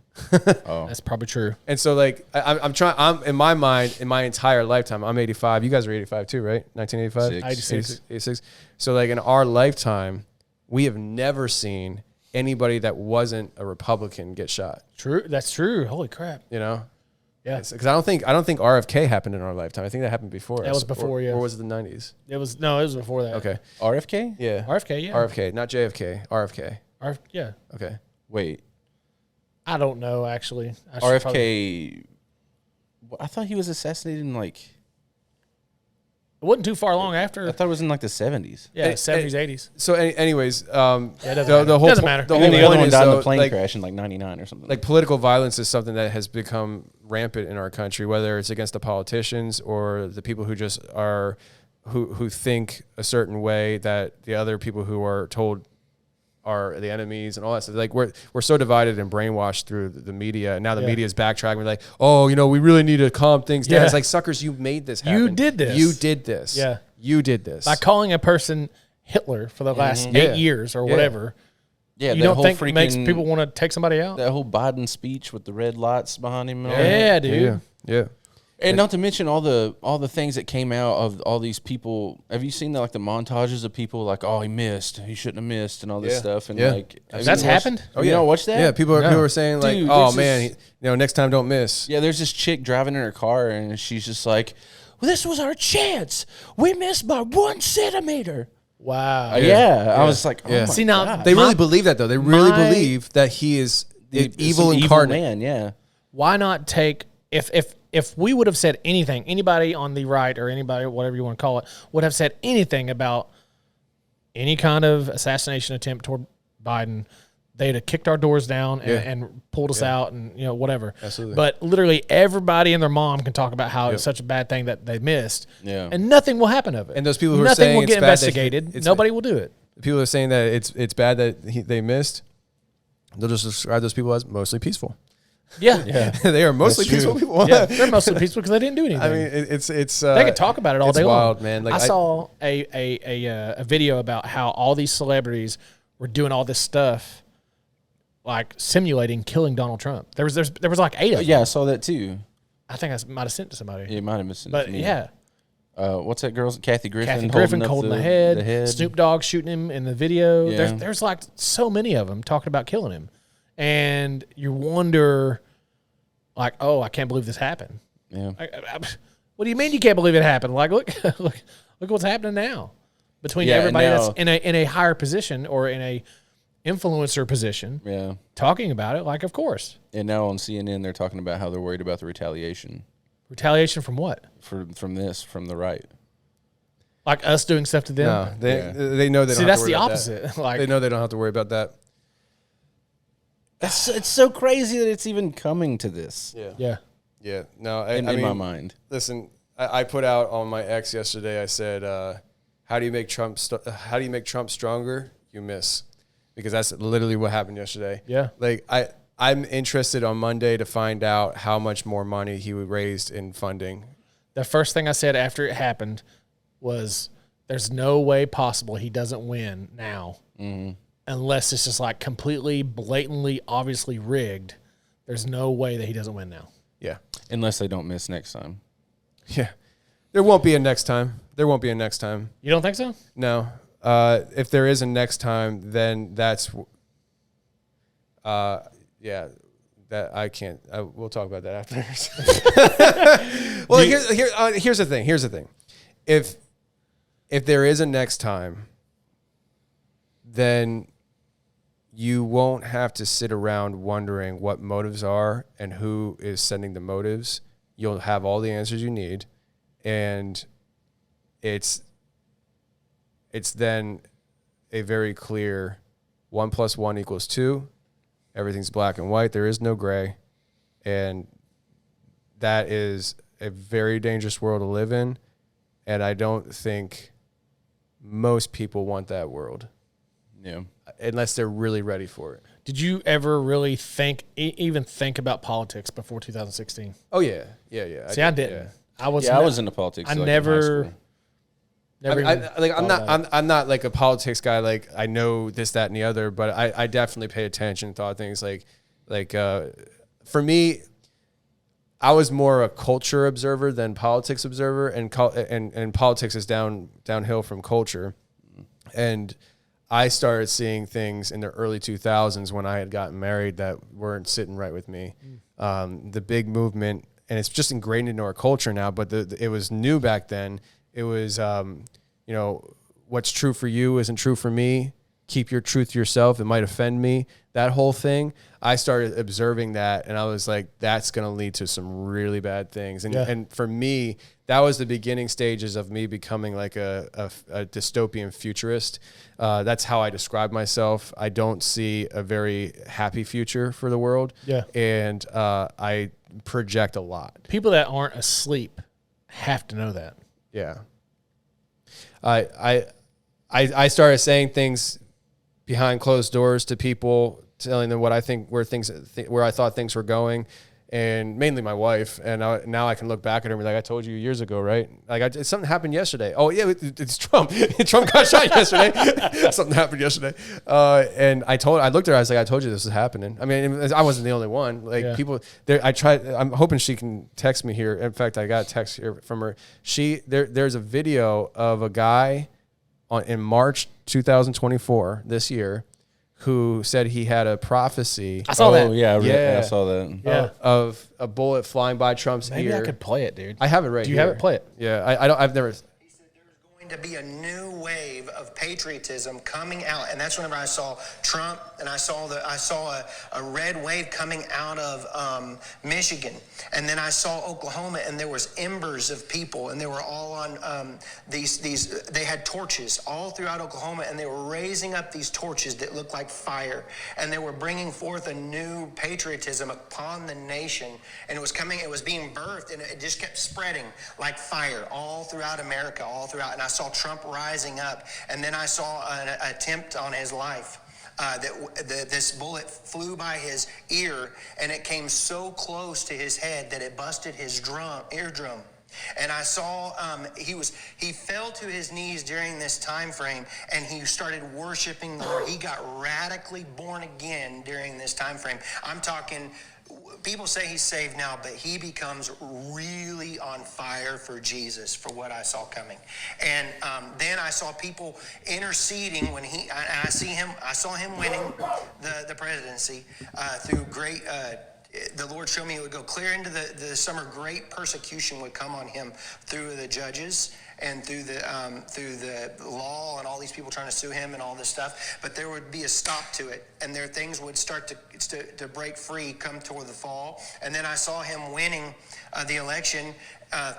Oh. That's probably true. And so like I'm in my mind, in my entire lifetime, I'm 85. You guys are 85 too, right? 1985, 86. So like in our lifetime, we have never seen anybody that wasn't a Republican get shot. True. That's true. Holy crap. You know? Yeah. Because I don't think RFK happened in our lifetime. I think that happened before. That was before, yeah. Or was it the 90s? It was before that. Okay. RFK? Yeah. RFK, yeah. RFK, not JFK. RFK. Yeah. Okay. Wait. I don't know actually. I should probably- RFK. I thought he was assassinated in like. It wasn't too far long after. I thought it was in like the 70s. Yeah, 70s, 80s. So anyways, it doesn't matter. the whole Doesn't po- matter. The And whole then the other point one is, died in though, the plane like, crash in like 99 or something. like political violence is something that has become rampant in our country, whether it's against the politicians or the people who just are who think a certain way that the other people who are told are the enemies and all that stuff. Like we're so divided and brainwashed through the media, and now the media is backtracking. We're like, oh, we really need to calm things down. Yeah. It's like, suckers, you made this happen. You did this. You did this. Yeah. You did this. By calling a person Hitler for the last 8 years or whatever. yeah, You that don't whole think it makes freaking- people want to take somebody out? that whole Biden speech with the red lights behind him. And all that. Yeah, dude. Yeah. And not to mention all the things that came out of all these people. Have you seen the montages of people like, oh, he missed, he shouldn't have missed, and all this Yeah. stuff? And Yeah. like, have That's you watched- happened? Oh, you don't watch that? Yeah, people are saying like, Dude, oh there's man, this- next time don't miss. Yeah, there's this chick driving in her car, and she's just like, well, this was our chance. We missed by 1 centimeter. Wow. Yeah. I was like, oh Yeah. my See, now, God. They really believe that though. They really my- believe that he is the It's evil an incarnate. man, yeah. Why not take if we would have said anything, anybody on the right or anybody, whatever you want to call it, would have said anything about any kind of assassination attempt toward Biden, they'd have kicked our doors down and pulled us out and whatever. Absolutely. But literally everybody and their mom can talk about how it's such a bad thing that they missed. Yeah. And nothing will happen of it. And those people who are nothing saying will it's get bad that investigated. it's- Nobody will do it. People are saying that it's bad that they missed. They'll just describe those people as mostly peaceful. Yeah. They are mostly That's true. peaceful people. Yeah, they're mostly peaceful because they didn't do anything. I mean, it's they could talk about it all it's day wild, long. man. Like I saw a video about how all these celebrities were doing all this stuff, like simulating killing Donald Trump. There was like 8 of them. Yeah, I saw that too. I think I might have sent it to somebody. It might have been sent But to me. yeah, What's that girl's? Kathy Griffin. holding the head. Snoop Dogg shooting him in the video. Yeah. There's like so many of them talking about killing him, and you wonder, like, oh, I can't believe this happened. Yeah. What do you mean you can't believe it happened? Like, look what's happening now between everybody now, that's in a higher position or in a influencer position. Yeah. Talking about it, like, of course. And now on CNN, they're talking about how they're worried about the retaliation Retaliation from what? from the right. Like us doing stuff to them. No, they know they don't. See, have that's to the worry about opposite. that. Like, They know they don't have to worry about that. It's so crazy that it's even coming to this. yeah. Yeah. No, In I mean, my mind. Listen, I put out on my X yesterday. I said, "How do you make Trump? How do you make Trump stronger? You miss," because that's literally what happened yesterday. Yeah. Like I'm interested on Monday to find out how much more money he raised in funding. The first thing I said after it happened was, "There's no way possible he doesn't win now, unless it's just like completely, blatantly, obviously rigged. There's no way that he doesn't win now." Yeah. Unless they don't miss next time. Yeah. There won't be a next time. There won't be a next time. You don't think so? No. If there is a next time, then that's, yeah, that I can't. We'll talk about that after. Well, here's the thing. Here's the thing. If there is a next time, then you won't have to sit around wondering what motives are and who is sending the motives. You'll have all the answers you need, and it's then a very clear 1 + 1 = 2. Everything's black and white. There is no gray, and that is a very dangerous world to live in, and I don't think most people want that world. Yeah. Unless they're really ready for it. Did you ever really even think about politics before 2016? Oh yeah. See, I didn't. Yeah. I was. I was into politics. I like, in never. high school. Never. I'm not like a politics guy. Like I know this, that, and the other, but I definitely pay attention and thought things like for me, I was more a culture observer than politics observer, and politics is downhill from culture, and I started seeing things in the early 2000s when I had gotten married that weren't sitting right with me. The big movement, and it's just ingrained into our culture now, but it was new back then. It was, what's true for you isn't true for me. Keep your truth to yourself. It might offend me. That whole thing, I started observing that, and I was like, that's going to lead to some really bad things. And for me, that was the beginning stages of me becoming like a dystopian futurist. That's how I describe myself. I don't see a very happy future for the world. Yeah. And I project a lot. People that aren't asleep have to know that. Yeah. I started saying things behind closed doors to people, telling them what I think where I thought things were going, and mainly my wife. And now I can look back at her and be like, I told you years ago, right? Like something happened yesterday. Oh yeah, it's Trump. Trump got shot yesterday. Something happened yesterday. And I looked at her. I was like, I told you this was happening. I mean, I wasn't the only one. Like people there. I'm hoping she can text me here. In fact, I got a text here from her. There's a video of a guy in March 2024 this year who said he had a prophecy. I saw that. Oh, yeah, I saw that. Yeah. Of a bullet flying by Trump's Maybe ear. I could play it, dude. I have it right Do you here. have it? Play it. Yeah, I've never. He said there's going to be a new wave of patriotism coming out, and that's whenever I saw Trump, and I saw a red wave coming out of Michigan, and then I saw Oklahoma, and there was embers of people, and they were all on these. They had torches all throughout Oklahoma, and they were raising up these torches that looked like fire, and they were bringing forth a new patriotism upon the nation, and it was coming. It was being birthed, and it just kept spreading like fire all throughout America, all throughout. And I saw Trump rising up, and then I saw an attempt on his life. This bullet flew by his ear, and it came so close to his head that it busted his eardrum. And I saw he fell to his knees during this time frame, and he started worshiping the Lord. He got radically born again during this time frame. I'm talking, people say he's saved now, but he becomes really on fire for Jesus, for what I saw coming. And then I saw people interceding when I saw him winning the presidency through great. The Lord showed me it would go clear into the summer. Great persecution would come on him through the judges and through the law and all these people trying to sue him and all this stuff. But there would be a stop to it, and things would start to break free come toward the fall. And then I saw him winning the election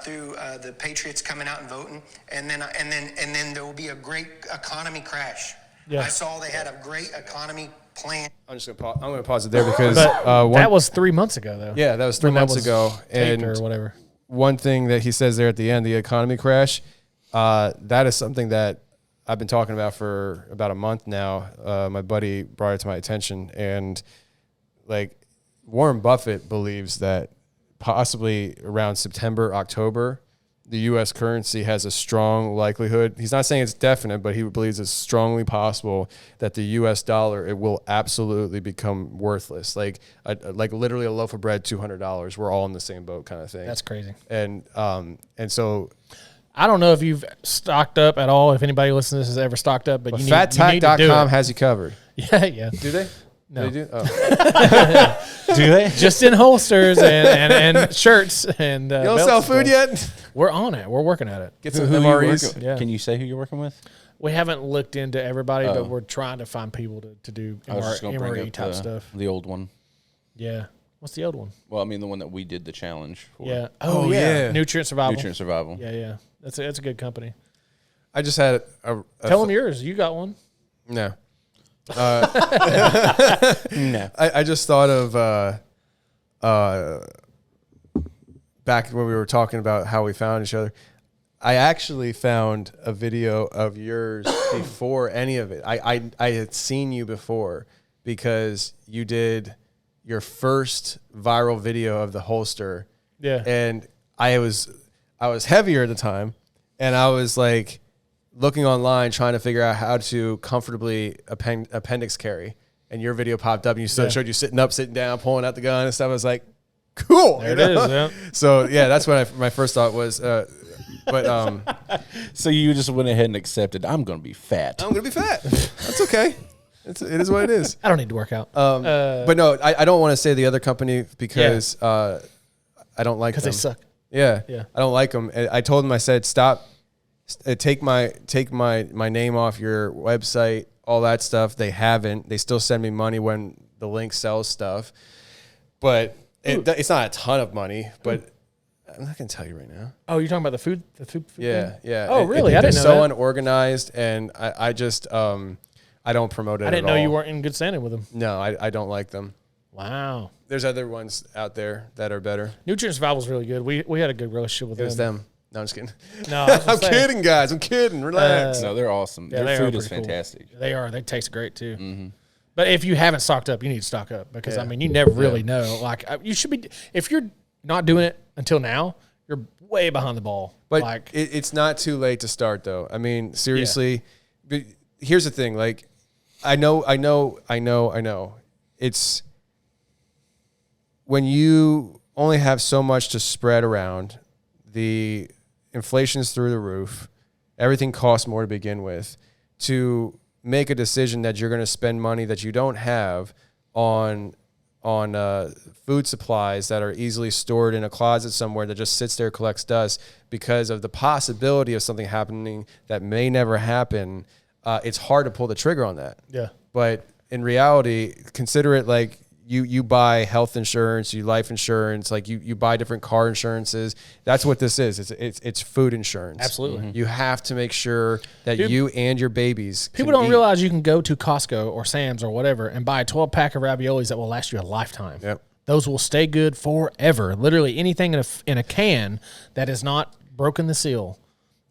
through the Patriots coming out and voting, and then there will be a great economy crash. Yeah. I saw they had a great economy plan. I'm gonna pause it there because that was 3 months ago, though. Yeah, that was 3 months ago, and or whatever. One thing that he says there at the end, the economy crash, that is something that I've been talking about for about a month now. My buddy brought it to my attention, and like Warren Buffett believes that possibly around September, October, the U.S. currency has a strong likelihood. He's not saying it's definite, but he believes it's strongly possible that the U.S. dollar, it will absolutely become worthless. Like literally a loaf of bread, $200. We're all in the same boat, kind of thing. That's crazy. And so I don't know if you've stocked up at all. If anybody listening to this has ever stocked up, but FATTAC.com has you covered. Yeah. Do they? No. They do? Oh. Do they? Just in holsters and shirts and you don't sell food yet? We're on it. We're working at it. Get some MREs. Yeah. Can you say who you're working with? We haven't looked into everybody, but we're trying to find people to do MRE type stuff. The old one. Yeah. What's the old one? Well, I mean the one that we did the challenge for. Yeah. Oh yeah. Nutrient Survival. Nutrient Survival. Yeah. That's a good company. I just had Tell them yours. You got one. No. No. I just thought of back when we were talking about how we found each other. I actually found a video of yours before any of it. I had seen you before because you did your first viral video of the holster. Yeah. And I was heavier at the time, and I was like looking online trying to figure out how to comfortably appendix carry. And your video popped up, and you showed you sitting up, sitting down, pulling out the gun and stuff. I was like, cool. There it is. Yeah. So yeah, that's what my first thought was. So you just went ahead and accepted. I'm going to be fat. I'm going to be fat. That's okay. It is what it is. I don't need to work out. But no, I don't want to say the other company because I don't like them. Because they suck. Yeah. Yeah. I don't like them. I told them, I said, stop. Take my name off your website, all that stuff. They haven't. They still send me money when the link sells stuff, but it's not a ton of money. But I'm not gonna tell you right now. Oh, you're talking about the food Yeah, thing? yeah. Oh, really? I They're didn't know so that. unorganized, and I just I don't promote it. I didn't at know all. you weren't in good standing with them. No, I don't like them. Wow. There's other ones out there that are better. Nutrient Survival is really good. We had a good relationship with It was them. them. No, I'm just kidding. No, I'm kidding, guys. I'm kidding. Relax. No, they're awesome. Yeah, Their they food are is pretty cool. fantastic. They are. They taste great too. Mm-hmm. But if you haven't stocked up, you need to stock up because I mean, you never really know. Like you should be. If you're not doing it until now, you're way behind the ball. But like it's not too late to start, though. I mean, seriously. But here's the thing. Like, I know. It's when you only have so much to spread around. The inflation's through the roof. Everything costs more to begin with. To make a decision that you're going to spend money that you don't have on food supplies that are easily stored in a closet somewhere that just sits there, collects dust because of the possibility of something happening that may never happen, it's hard to pull the trigger on that. yeah. But in reality, consider it like you buy health insurance, you life insurance, like you buy different car insurances. That's what this is. It's food insurance. Absolutely. You have to make sure that you and your babies People don't realize you can go to Costco or Sam's or whatever and buy a 12-pack of raviolis that will last you a lifetime. Yep. Those will stay good forever. Literally anything in a can that has not broken the seal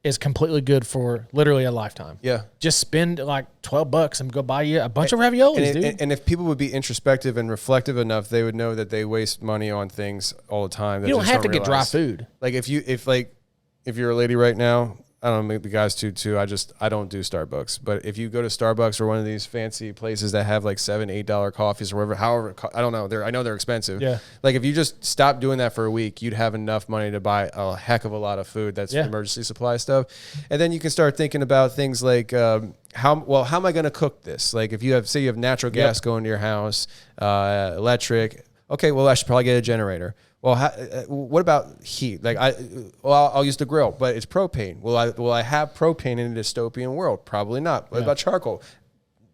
is completely good for literally a lifetime. Yeah. Just spend like $12 and go buy you a bunch of raviolis, dude. And if people would be introspective and reflective enough, they would know that they waste money on things all the time. You don't have to get dry food. Like if you're a lady right now, I don't know, maybe the guys too. I don't do Starbucks. But if you go to Starbucks or one of these fancy places that have like $7, $8 coffees or whatever, however, I don't know. I know they're expensive. Yeah. Like if you just stop doing that for a week, you'd have enough money to buy a heck of a lot of food. That's emergency supply stuff. And then you can start thinking about things like how am I going to cook this? Like if you have natural gas going to your house, electric. Okay, well I should probably get a generator. Well, what about heat? Like I'll use the grill, but it's propane. Will I have propane in a dystopian world? Probably not. What about charcoal?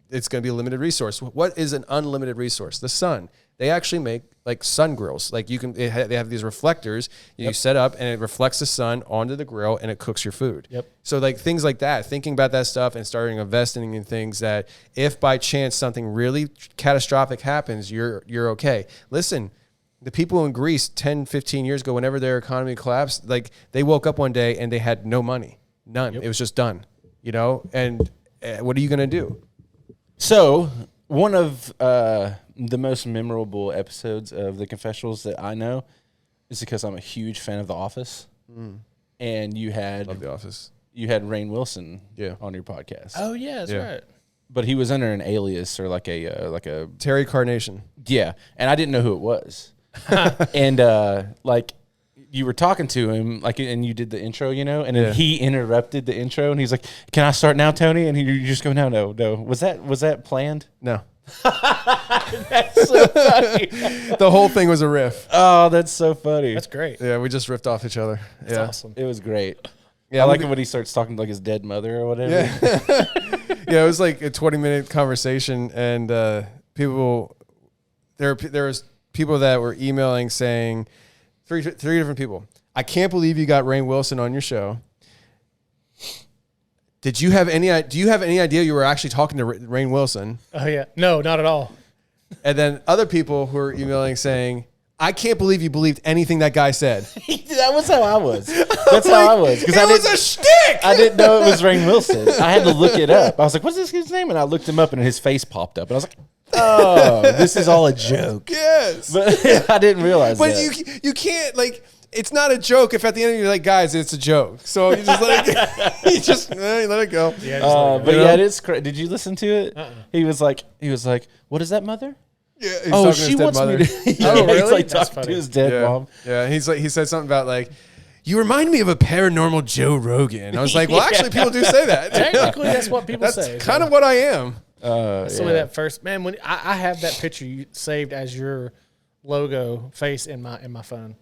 It's going to be a limited resource. What is an unlimited resource? The sun. They actually make like sun grills. Like they have these reflectors you set up, and it reflects the sun onto the grill, and it cooks your food. Yep. So like things like that, thinking about that stuff and starting investing in things that if by chance something really catastrophic happens, you're okay. Listen. The people in Greece 10, 15 years ago, whenever their economy collapsed, like they woke up one day and they had no money, none. It was just done, and what are you going to do? So one of the most memorable episodes of the Confessionals that I know is because I'm a huge fan of The Office. And you had Love The Office. You had Rainn Wilson on your podcast. Oh yeah, that's right. But he was under an alias or like a Terry Carnation. Yeah, and I didn't know who it was. And like you were talking to him, like, and you did the intro, and then he interrupted the intro, and he's like, "Can I start now, Tony?" And you just go, "No." Was that planned? No. That's so funny. The whole thing was a riff. Oh, that's so funny. That's great. Yeah, we just riffed off each other. That's awesome. It was great. Yeah, I like it when he starts talking to like his dead mother or whatever. Yeah, yeah. It was like a 20-minute conversation, and there was people that were emailing saying three different people. I can't believe you got Rainn Wilson on your show. Do you have any idea you were actually talking to Rainn Wilson? Oh yeah, no, not at all. And then other people who were emailing saying, I can't believe you believed anything that guy said. That was how I was. That's how I was. It was a shtick. I didn't know it was Rainn Wilson. I had to look it up. I was like, what's this kid's name? And I looked him up, and his face popped up. And I was like, oh, this is all a joke. Yes. But I didn't realize but that. But you can't, like, it's not a joke if at the end you're like, guys, it's a joke. So you just let it go. Yeah, but yeah, it is crazy. Did you listen to it? He was like, what is that, mother? Yeah, he's talking to his dead mother. Oh, really? He's like That's talking funny. to his dead mom. Yeah, he said something about like, you remind me of a paranormal Joe Rogan. I was like, well, actually, people do say that. Technically, that's what people say. That's kind of what I am. That's the way that first man. When I have that picture you saved as your logo face in my phone,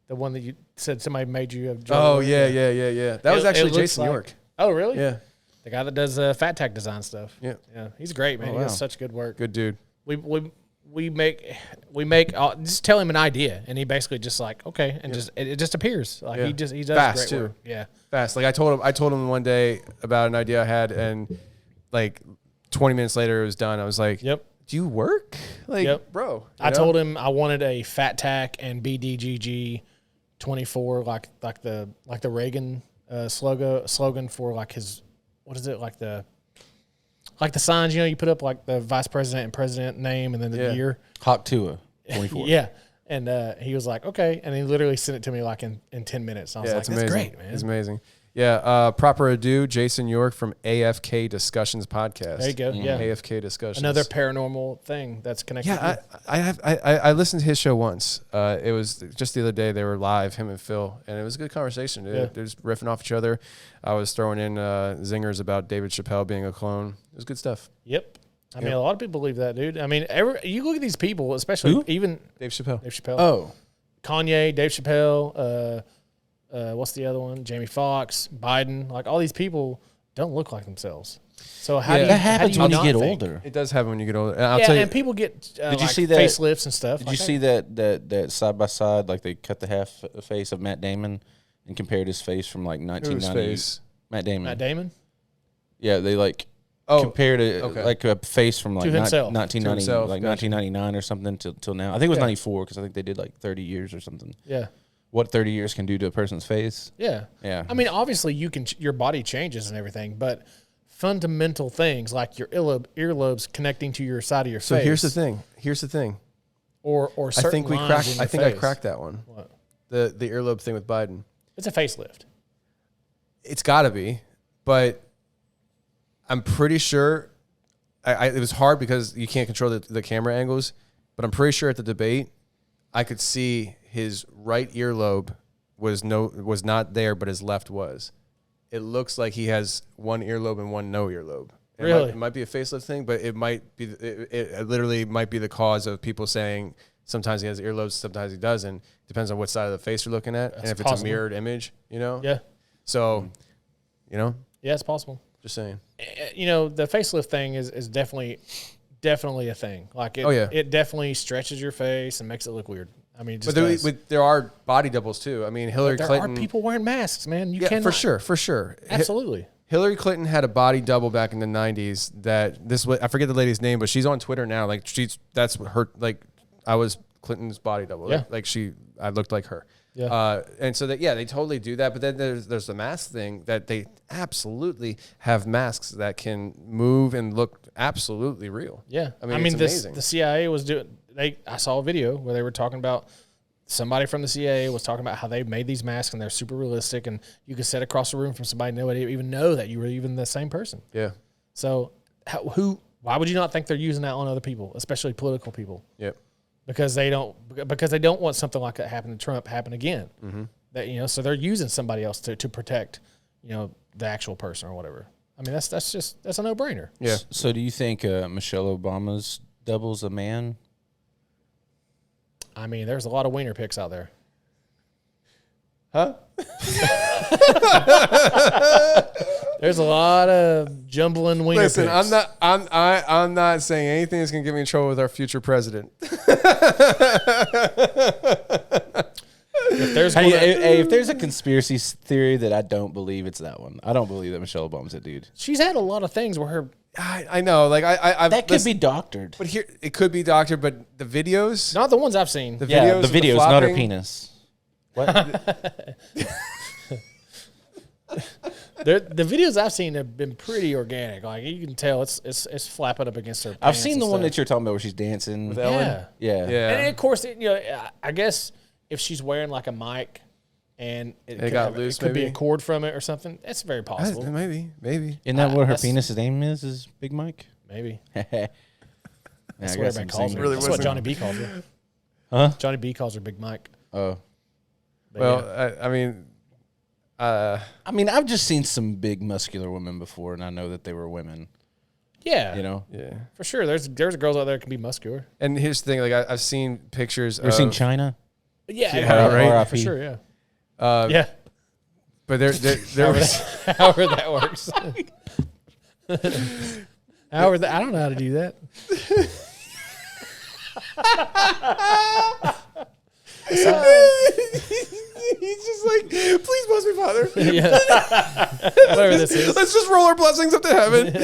the one that you said somebody made you. Oh yeah. That was actually Jason York. Oh really? Yeah, the guy that does FATTAC design stuff. Yeah, he's great, man. Oh, He does such good work. Good dude. We make just tell him an idea, and he basically just like okay, and it just appears like he does fast great too. work. Yeah, fast. Like I told him one day about an idea I had, and like 20 minutes later it was done. I was like, yep. Do you work? Like, bro. I told him I wanted a FATTAC and BDGG 24, like the Reagan slogan for like his, what is it, like the signs, you put up like the vice president and president name and then the year. Hawk Tua 24. Yeah. And he was like, okay. And he literally sent it to me like in 10 minutes. And I was like, that's great, man. It's amazing. Yeah. Proper adieu, Jason York from AFK Discussions Podcast. There you go. Yeah. AFK Discussions. Another paranormal thing that's connected. Yeah. I listened to his show once. It was just the other day. They were live, him and Phil, and it was a good conversation. They're just riffing off each other. I was throwing in zingers about David Chappelle being a clone. It was good stuff. Yep. I mean, a lot of people believe that, dude. I mean, you look at these people, especially even Dave Chappelle. Oh. Kanye, Dave Chappelle, what's the other one? Jamie Foxx, Biden. Like all these people don't look like themselves. So how do you, that happens how do when you get think? older? It does happen when you get older. And I'll Yeah, tell you, and people get Did you like see that facelifts and stuff. Did you see that side by side, like they cut the half face of Matt Damon and compared his face from like 1990? face? Matt Damon. Matt Damon? Yeah, they like compared it like a face from like To himself. 1990, To himself, like gotcha. 1999 or something till now. I think it was 94 because I think they did like 30 years or something. Yeah. what 30 years can do to a person's face. Yeah. Yeah. I mean, obviously your body changes and everything, but fundamental things like your earlobes connecting to your side of your So face. here's the thing. Or certain I think we lines cracked. in your I think I face. cracked that one. What? The earlobe thing with Biden. It's a facelift. It's got to be, but I'm pretty sure. It was hard because you can't control the camera angles, but I'm pretty sure at the debate, I could see his right earlobe was not there, but his left was. It looks like he has one earlobe and one no earlobe. Really? It might be a facelift thing, but it might be. It literally might be the cause of people saying sometimes he has earlobes, sometimes he doesn't. Depends on what side of the face you're looking at, and if it's possible. a mirrored image, Yeah. So, Yeah, it's possible. just saying. The facelift thing is definitely a thing. Like it definitely stretches your face and makes it look weird. I mean, it just does. There are body doubles too. I mean, Hillary There Clinton. are people wearing masks, man. You Yeah, cannot. for sure. Absolutely. Hillary Clinton had a body double back in the 90s I forget the lady's name, but she's on Twitter now. Like that's her, like I was Clinton's body double. Yeah. I looked like her. Yeah. And so they totally do that. But then there's the mask thing that they absolutely have masks that can move and look absolutely real. Yeah. I mean, it's amazing. The CIA was doing, I saw a video where they were talking about somebody from the CIA was talking about how they made these masks and they're super realistic and you could sit across the room from somebody and nobody even know that you were even the same person. Yeah. So why would you not think they're using that on other people, especially political people? Yep. Because they don't want something like that happen to Trump happen again. Mm-hmm. That so they're using somebody else to protect the actual person or whatever. I mean that's a no-brainer. Yeah. So do you think Michelle Obama's double's a man? I mean, there's a lot of wiener pics out there. Huh? There's a lot of jumbling wiener Listen, pics. I'm not saying anything that's gonna get me in trouble with our future president. If there's a conspiracy theory that I don't believe, it's that one. I don't believe that Michelle Obama's a dude. She's had a lot of things where her I know, like That could be doctored. but here it could be doctored, but the videos, not the ones I've seen. the Yeah, videos, the of video's not her flopping, penis. The videos I've seen have been pretty organic. Like you can tell it's flapping up against her. I've seen the one that you're talking about where she's dancing. With Ellen. Yeah. Yeah. And of course, I guess if she's wearing like a mic and it got loose, it could be maybe? a cord from it or something. That's very possible. Maybe. Isn't that what her that's- penis's name is Big Mike? Maybe Yeah, that's I what got everybody some calls her. singers. Really That's what wasn't- Johnny B calls her. Huh? Johnny B calls her Big Mike. Oh. But Well, yeah. I mean, I mean, I've just seen some big muscular women before, and I know that they were women. Yeah, yeah. for sure. There's girls out there that can be muscular. And here's the thing: like I've seen pictures. You ever seen China? Yeah, Yeah, right. RIP. for sure. Yeah, Yeah. But there was. however that works. However, I don't know how to do that. He's just like, please bless me, Father. Yeah, whatever this is. Let's just roll our blessings up to heaven.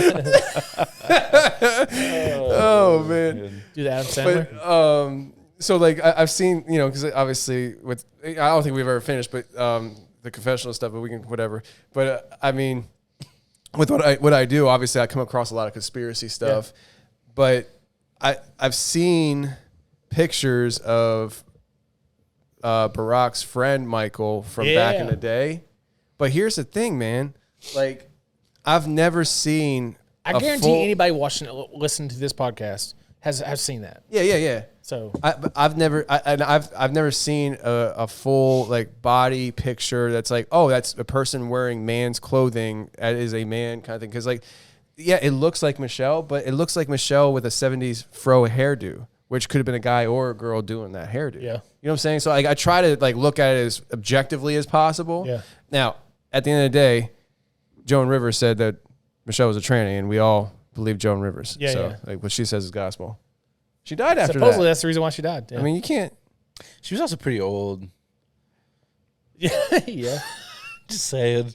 Oh man. Do the Adam Sandler. But so like I've seen, because obviously I don't think we've ever finished, but the confessional stuff, but we can whatever. But I mean, with what I do, obviously I come across a lot of conspiracy stuff, but I've seen pictures of Barack's friend Michael from back in the day. But here's the thing, man. Like, I've never seen. I guarantee anybody listening to this podcast has seen that. Yeah. So I've never seen a full like body picture that's like, oh, that's a person wearing man's clothing. That is a man kind of thing. Because like, yeah, it looks like Michelle, but it looks like Michelle with a 70s fro hairdo, which could have been a guy or a girl doing that hairdo. Yeah. You know what I'm saying? So like, I try to like look at it as objectively as possible. Yeah. Now, at the end of the day, Joan Rivers said that Michelle was a tranny, and we all believe Joan Rivers. Yeah, so yeah. like what she says is gospel. She died after supposedly that. that's the reason why she died. Yeah. I mean, you can't. She was also pretty old. yeah. Just saying.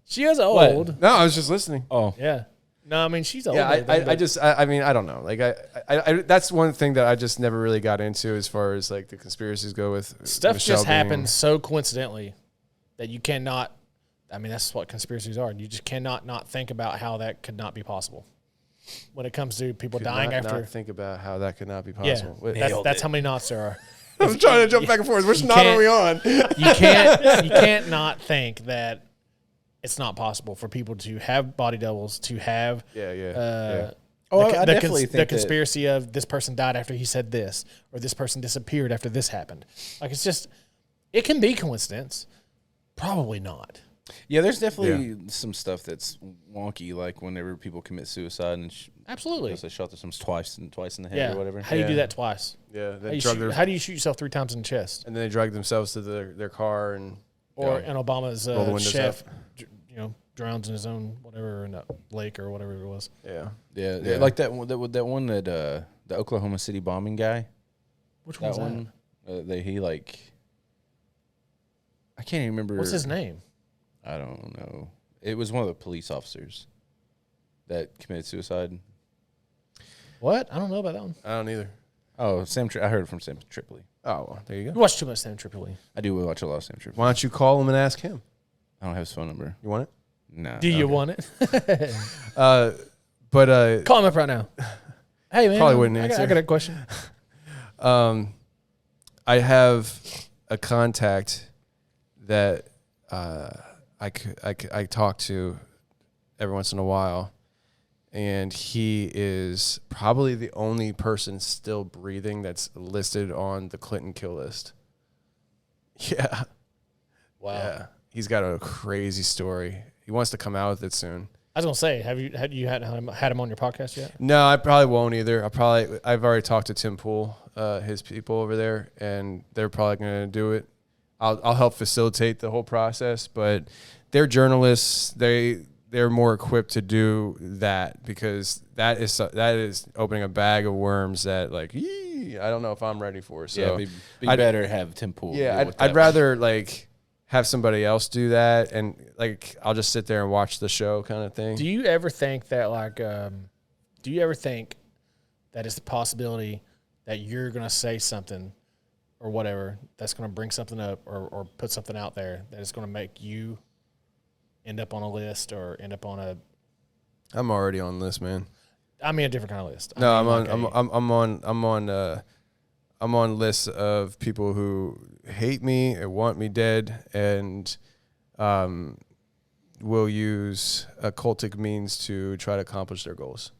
She is old. No, I was just listening. Oh, Yeah. No, I mean she's older. Yeah, I mean, I don't know. Like I that's one thing that I just never really got into as far as like the conspiracies go with stuff. Michelle Just being, happens so coincidentally that you cannot. I mean, that's what conspiracies are. You just cannot not think about how that could not be possible. When it comes to people dying after, not think about how that could not be possible. That's how many knots there are. I was trying to jump back and forth. Which knot are we on? You can't not think that it's not possible for people to have body doubles, to have I definitely think the conspiracy of this person died after he said this, or this person disappeared after this happened. Like it's just, it can be coincidence, probably not. Yeah, there's definitely some stuff that's wonky, like whenever people commit suicide and absolutely they shot themselves twice in the head or whatever. How do you do that twice? Yeah, how do you shoot yourself 3 times in the chest? And then they drag themselves to their car and and Obama's chef, drowns in his own whatever in a lake or whatever it was. Yeah. Like that one that the Oklahoma City bombing guy. Which one's that one? I can't even remember. What's his name? I don't know. It was one of the police officers that committed suicide. What? I don't know about that one. I don't either. Oh, I heard it from Sam Tripoli. Oh, well, there you go. You watch too much Sam Tripoli. I do watch a lot of Sam Tripoli. Why don't you call him and ask him? I don't have his phone number. You want it? No. Do you want it? But call him up right now. Hey man, probably wouldn't answer. I got a question. I have a contact that I talk to every once in a while, and he is probably the only person still breathing that's listed on the Clinton kill list. Yeah. Wow. Yeah. He's got a crazy story. He wants to come out with it soon. I was gonna say, have you had him on your podcast yet? No, I probably won't either. I've already talked to Tim Pool, his people over there, and they're probably gonna do it. I'll help facilitate the whole process, but they're journalists. They're more equipped to do that because that is opening a bag of worms that like I don't know if I'm ready for. So yeah, be better have Tim Pool. Yeah, I'd rather like have somebody else do that, and like I'll just sit there and watch the show kind of thing. Do you ever think that it's the possibility that you're gonna say something or whatever that's gonna bring something up or put something out there that is gonna make you end up on a list or end up on a? I'm already on the list, man. I mean a different kind of list. No, I'm on lists of people who hate me and want me dead and will use occultic means to try to accomplish their goals.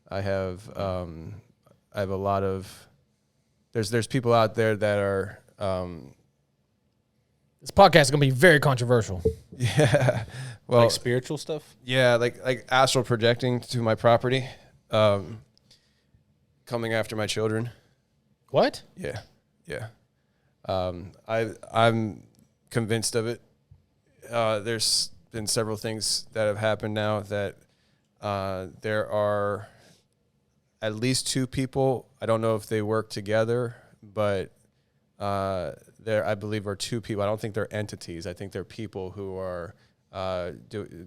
I have a lot of there's people out there that are this podcast is gonna be very controversial. Yeah. Well, like spiritual stuff? Yeah, like astral projecting to my property, coming after my children. What? Yeah. I'm convinced of it. There's been several things that have happened now that there are at least 2 people. I don't know if they work together, but there I believe are 2 people. I don't think they're entities. I think they're people who are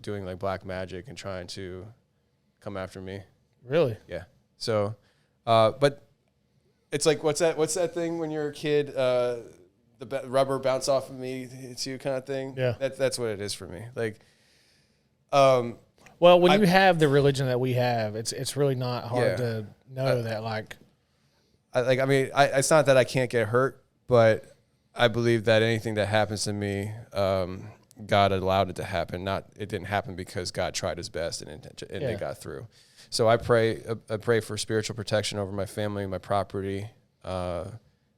doing like black magic and trying to come after me. Really? Yeah. So, but it's like what's that thing when you're a kid? The rubber bounce off of me, hits you kind of thing. Yeah. That's what it is for me. Like, well, when you have the religion that we have, it's really not hard to know that like. It's not that I can't get hurt, but I believe that anything that happens to me, God allowed it to happen. It didn't happen because God tried His best and it got through. So I pray for spiritual protection over my family, my property,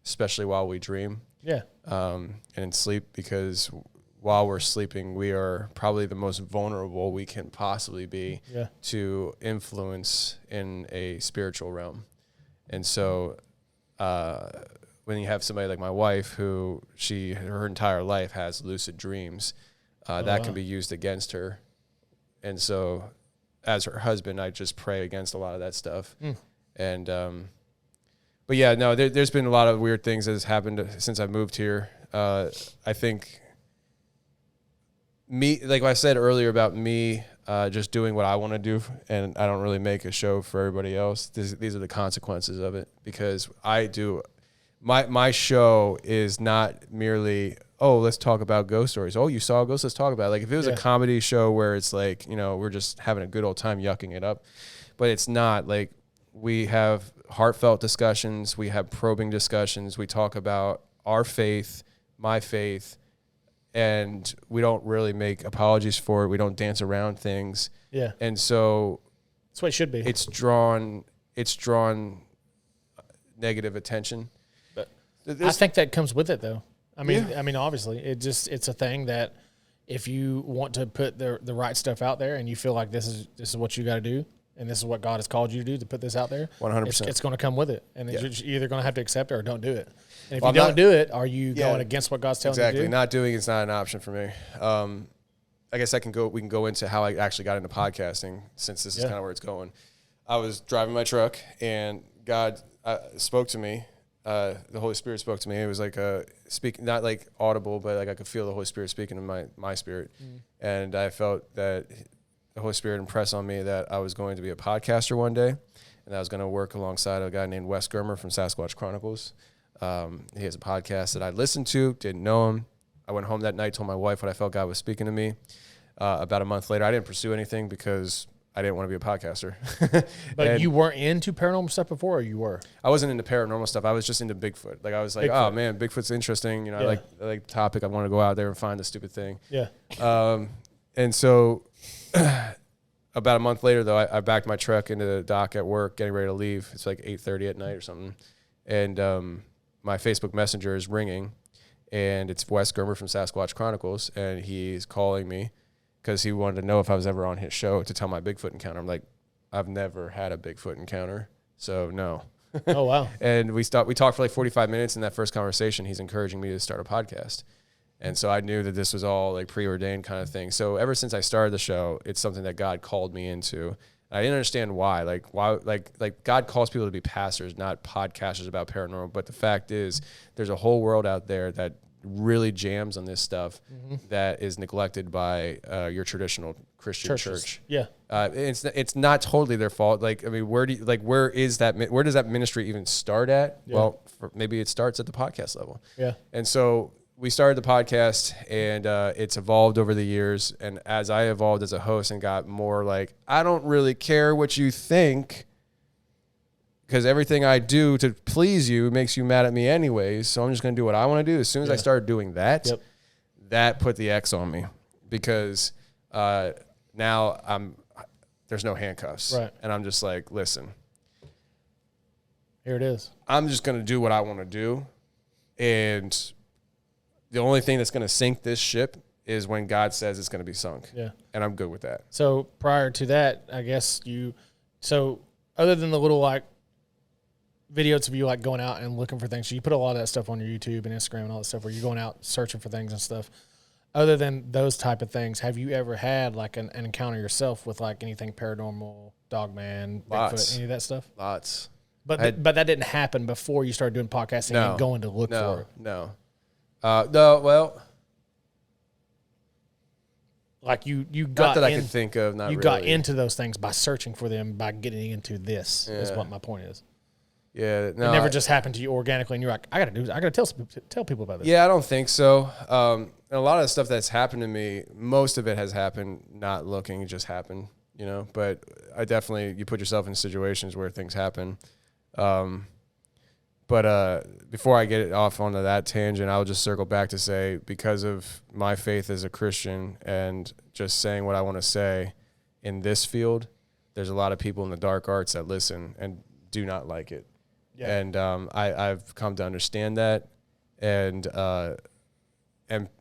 especially while we dream. Yeah. And sleep, because while we're sleeping, we are probably the most vulnerable we can possibly be to influence in a spiritual realm. And so when you have somebody like my wife who her entire life has lucid dreams, that can be used against her. And so as her husband, I just pray against a lot of that stuff. And but yeah, no, there's been a lot of weird things that has happened since I moved here. I think like I said earlier about me just doing what I want to do, and I don't really make a show for everybody else. These are the consequences of it, because I do my show is not merely, oh, let's talk about ghost stories. Oh, you saw a ghost? Let's talk about it. Like if it was a comedy show where it's like, we're just having a good old time yucking it up, but it's not. Like we have heartfelt discussions, we have probing discussions, we talk about our faith, my faith, and we don't really make apologies for it. We don't dance around things. Yeah. And so that's what it should be. It's drawn negative attention. I think that comes with it, though. I mean, obviously, it's a thing that if you want to put the right stuff out there, and you feel like this is what you got to do, and this is what God has called you to do, to put this out there, 100%, it's going to come with it, and you're either going to have to accept it or don't do it. And if you don't do it, are you going against what God's telling you to do? Exactly. Not doing it's not an option for me. I guess we can go into how I actually got into podcasting, since this is kind of where it's going. I was driving my truck, and God spoke to me. The Holy Spirit spoke to me. It was like not like audible, but like I could feel the Holy Spirit speaking in my spirit. And I felt that the Holy Spirit impressed on me that I was going to be a podcaster one day, and I was going to work alongside a guy named Wes Germer from Sasquatch Chronicles. He has a podcast that I listened to, didn't know him. I went home that night, told my wife what I felt God was speaking to me. About a month later, I didn't pursue anything because I didn't want to be a podcaster. But you weren't into paranormal stuff before, or you were? I wasn't into paranormal stuff. I was just into Bigfoot. Like I was like, oh man, Bigfoot's interesting. I like the topic. I want to go out there and find the stupid thing. Yeah. And so about a month later, though, I backed my truck into the dock at work, getting ready to leave. It's like 8:30 at night or something, and my Facebook Messenger is ringing, and it's Wes Germer from Sasquatch Chronicles, and he's calling me because he wanted to know if I was ever on his show to tell my Bigfoot encounter. I'm like, I've never had a Bigfoot encounter, so no. Oh, wow. And we talked for like 45 minutes. In that first conversation, he's encouraging me to start a podcast. And so I knew that this was all like preordained kind of thing. So ever since I started the show, it's something that God called me into. I didn't understand why. Like God calls people to be pastors, not podcasters about paranormal. But the fact is, there's a whole world out there that really jams on this stuff that is neglected by your traditional Christian church. Yeah. It's not totally their fault. Like, I mean, where does that ministry even start at? Yeah. Well, maybe it starts at the podcast level. Yeah. And so we started the podcast, and it's evolved over the years. And as I evolved as a host and got more like, I don't really care what you think, because everything I do to please you makes you mad at me anyways. So I'm just going to do what I want to do. As soon as I started doing that, that put the X on me, because now there's no handcuffs. Right. And I'm just like, listen, here it is. I'm just going to do what I want to do. And the only thing that's going to sink this ship is when God says it's going to be sunk. Yeah. And I'm good with that. So prior to that, I guess other than the little like videos of you like going out and looking for things, so you put a lot of that stuff on your YouTube and Instagram and all that stuff where you're going out searching for things and stuff. Other than those type of things, have you ever had like an encounter yourself with like anything paranormal, Dogman, Bigfoot, any of that stuff? Lots. But that didn't happen before you started doing podcasting and going to look for it? No. No, well, like you got not that I can think of. Not you really. Got into those things by searching for them, by getting into this. Is what my point is. Yeah, no, it never just happened to you organically, and you're like, I got to tell people about this. Yeah, I don't think so. And a lot of the stuff that's happened to me, most of it has happened not looking, it just happened, But I definitely, you put yourself in situations where things happen. But before I get off onto that tangent, I'll just circle back to say, because of my faith as a Christian and just saying what I want to say in this field, there's a lot of people in the dark arts that listen and do not like it. Yeah. And I've come to understand that, and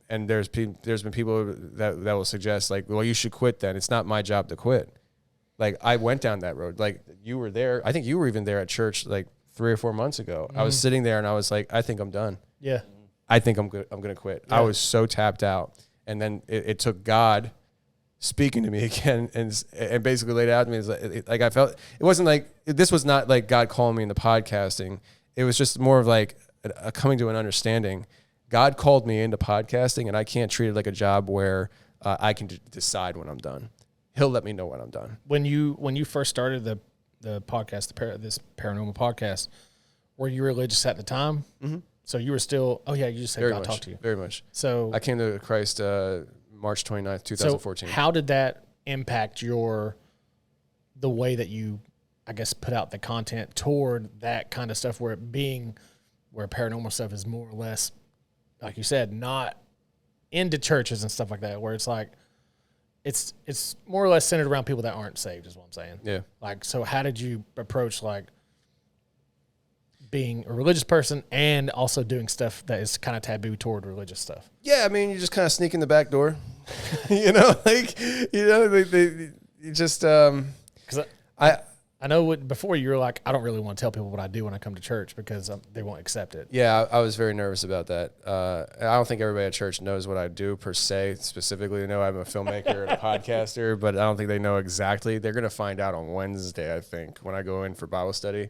there's been people that will suggest like, well, you should quit then. It's not my job to quit. Like, I went down that road. Like, you were there. I think you were even there at church like 3 or 4 months ago. I was sitting there and I was like, I think I'm done. Yeah. I think I'm good. I'm going to quit. Yeah. I was so tapped out. And then it took God speaking to me again and basically laid out to me. Like I felt, it wasn't like, this was not like God calling me into podcasting. It was just more of like a coming to an understanding. God called me into podcasting, and I can't treat it like a job where I can decide when I'm done. he'll let me know when I'm done. When you first started the podcast, this paranormal podcast, were you religious at the time? Mm-hmm. So you were still. Oh yeah, you just said Very God much, talked to you. very much. So I came to Christ March 29th, 2014. So how did that impact the way that you, I guess, put out the content toward that kind of stuff, where paranormal stuff is more or less, like you said, not into churches and stuff like that, where it's like it's more or less centered around people that aren't saved, is what I'm saying. Yeah. Like, so how did you approach like being a religious person and also doing stuff that is kind of taboo toward religious stuff? Yeah, I mean, you just kind of sneak in the back door, you know, like, you know, you just, because I know before you were like, I don't really want to tell people what I do when I come to church because they won't accept it. Yeah, I was very nervous about that. I don't think everybody at church knows what I do per se. Specifically, they know I'm a filmmaker and a podcaster, but I don't think they know exactly. They're going to find out on Wednesday, I think, when I go in for Bible study.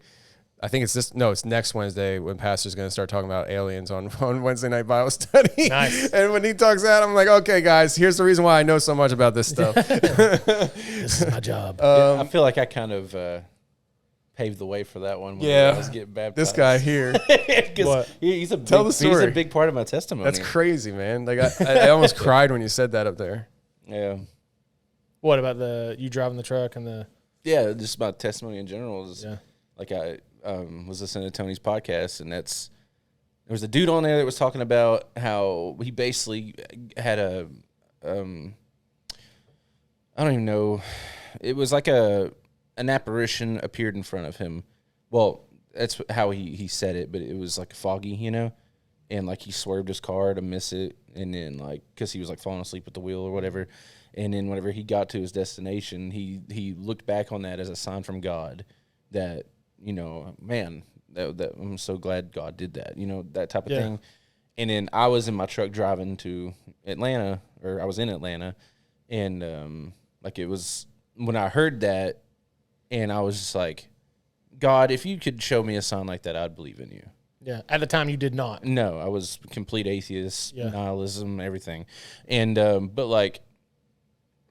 I think it's next Wednesday when Pastor's going to start talking about aliens on Wednesday night Bible study. Nice. And when he talks that, I'm like, okay, guys, here's the reason why I know so much about this stuff. This is my job. I feel like I kind of paved the way for that one when I was getting baptized. This guy here. What? He's a Tell the story. He's a big part of my testimony. That's crazy, man. Like I almost cried when you said that up there. Yeah. What about you driving the truck and the? Yeah, just my testimony in general is Yeah. like I was listening to Tony's podcast, and there was a dude on there that was talking about how he basically had I don't even know, it was like an apparition appeared in front of him. Well, that's how he said it, but it was like foggy, you know, and like he swerved his car to miss it, and then like because he was like falling asleep at the wheel or whatever, and then whenever he got to his destination, he looked back on that as a sign from God that, you know, man, that I'm so glad God did that, you know, that type of thing. And then I was in my truck driving to Atlanta, or I was in Atlanta, and like it was when I heard that, and I was just like, God, if you could show me a sign like that, I'd believe in you. Yeah. At the time, you did not. No, I was complete atheist, Yeah. nihilism, everything, and but like,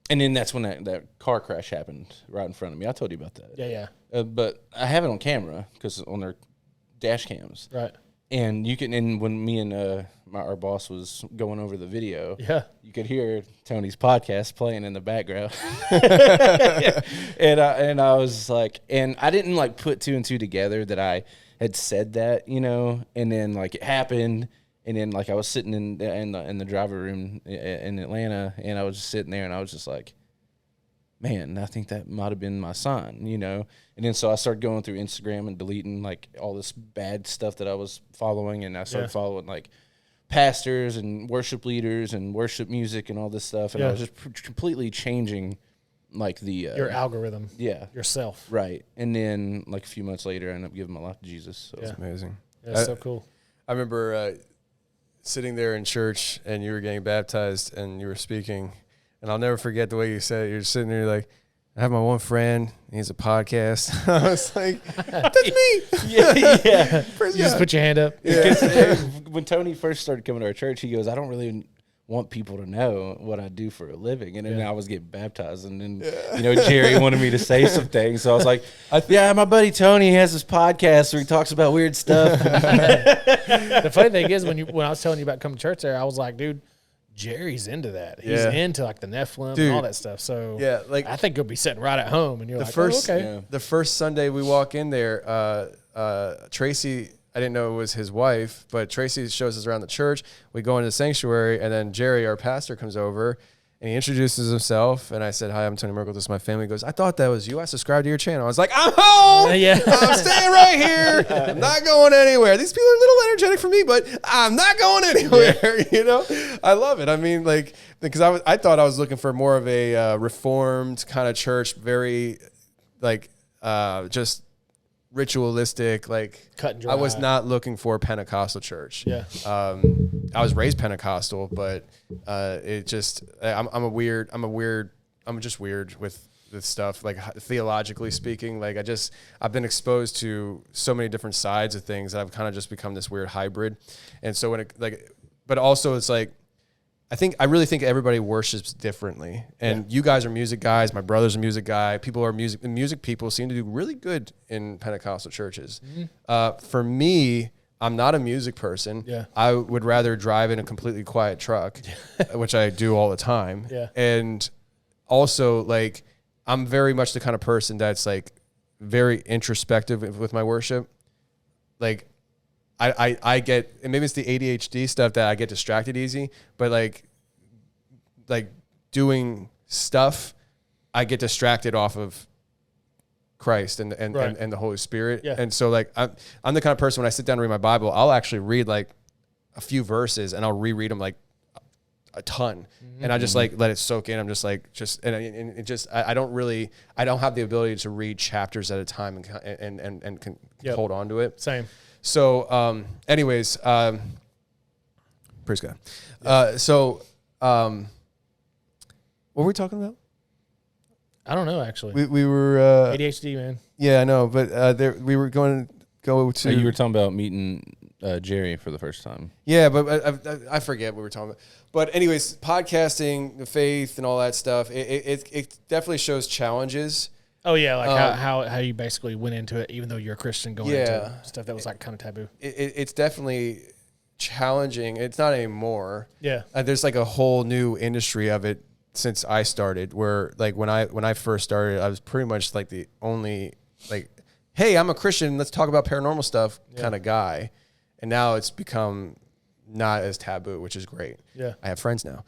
and then that's when that car crash happened right in front of me. I told you about that. Yeah. Yeah. But I have it on camera because on their dash cams. Right. And you can, and when me and our boss was going over the video, Yeah. you could hear Tony's podcast playing in the background. and I was like, and I didn't like put two and two together that I had said that, you know, and then like it happened. And then like I was sitting in the driver room in Atlanta, and I was just sitting there, and I was just like, man, I think that might have been my sign, you know? And then so I started going through Instagram and deleting like all this bad stuff that I was following, and I started following like pastors and worship leaders and worship music and all this stuff, and I was just completely changing like the Your algorithm. yeah, Yourself. right. And then like a few months later, I ended up giving my life to Jesus. So That's amazing. That's so cool. I remember sitting there in church, and you were getting baptized, and you were speaking, and I'll never forget the way you said it. You're sitting there like, I have my one friend. He has a podcast. I was like, that's me. yeah. You just put your hand up. Because when Tony first started coming to our church, he goes, I don't really want people to know what I do for a living. And then I was getting baptized, and then you know, Jerry wanted me to say some things, so I was like, yeah, my buddy Tony has this podcast where he talks about weird stuff. The funny thing is, when I was telling you about coming to church there, I was like, dude, Jerry's into that. He's into like the Nephilim and all that stuff. So yeah, like I think you'll be sitting right at home, and you're like, okay. The first Sunday we walk in there, Tracy, I didn't know it was his wife, but Tracy shows us around the church. We go into the sanctuary, and then Jerry, our pastor, comes over, and he introduces himself. And I said, hi, I'm Tony Merkel. This is my family. He goes, I thought that was you. I subscribed to your channel. I was like, I'm home. I'm staying right here. I'm not going anywhere. These people are a little energetic for me, but I'm not going anywhere. You know, I love it. I mean, like, because I thought I was looking for more of a reformed kind of church, very like just ritualistic, like cut and dry. I was not looking for a Pentecostal church. Yeah. I was raised Pentecostal, but it just I'm just weird with stuff, like theologically speaking. Like I've been exposed to so many different sides of things that I've kind of just become this weird hybrid. And so when it like, but also it's like I really think everybody worships differently, and you guys are music guys. My brother's a music guy. People are music people seem to do really good in Pentecostal churches. For me, I'm not a music person. Yeah. I would rather drive in a completely quiet truck, which I do all the time. Yeah. And also, like, I'm very much the kind of person that's like very introspective with my worship. Like, I get, and maybe it's the ADHD stuff that I get distracted easy, but like doing stuff, I get distracted off of Christ and the Holy Spirit. Yeah. And so like, I'm the kind of person when I sit down to read my Bible, I'll actually read like a few verses and I'll reread them like a ton. And I just like let it soak in. I'm just like, and it just, I don't have the ability to read chapters at a time and can hold on to it. Same. So, anyways, praise God. What were we talking about? I don't know, actually. We were ADHD, man. Yeah, I know, but we were going to go to. You were talking about meeting Jerry for the first time. Yeah, but I forget what we were talking about. But anyways, podcasting, the faith, and all that stuff. It definitely shows challenges. Oh yeah, like how you basically went into it, even though you're a Christian, going into stuff that was like kind of taboo. It's definitely challenging. It's not anymore. Yeah, there's like a whole new industry of it since I started. Where like when I first started, I was pretty much like the only like, hey, I'm a Christian, let's talk about paranormal stuff kind of guy, and now it's become not as taboo, which is great. Yeah, I have friends now,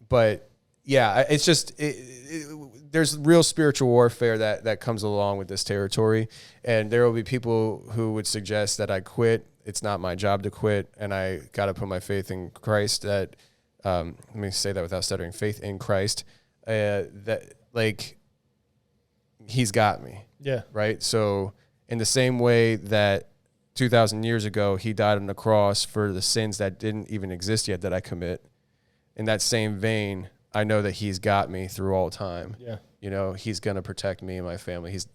but. Yeah, it's just there's real spiritual warfare that comes along with this territory, and there will be people who would suggest that I quit. It's not my job to quit, and I got to put my faith in Christ. That let me say that without stuttering. Faith in Christ. That like He's got me. Yeah. Right. So in the same way that 2,000 years ago He died on the cross for the sins that didn't even exist yet that I commit. In that same vein, I know that He's got me through all time. Yeah. You know, He's going to protect me and my family. He's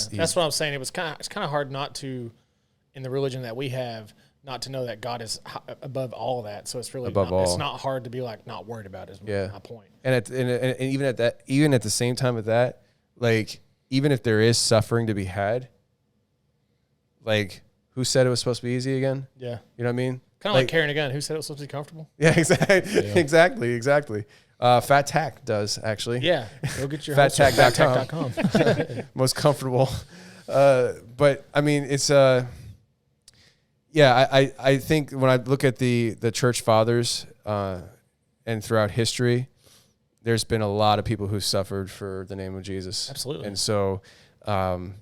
that's what I'm saying. It's kind of hard not to, in the religion that we have, not to know that God is above all of that. So it's really it's not hard to be like not worried about it, is my point. And even at the same time with that, like even if there is suffering to be had, like who said it was supposed to be easy again? Yeah. You know what I mean? Kind of like carrying a gun. Who said it was supposed to be comfortable? Yeah, exactly. FATTAC does actually. Yeah, go get your FATTAC.com. Most comfortable. But I mean, it's I think when I look at the church fathers and throughout history, there's been a lot of people who suffered for the name of Jesus. Absolutely. And so I'm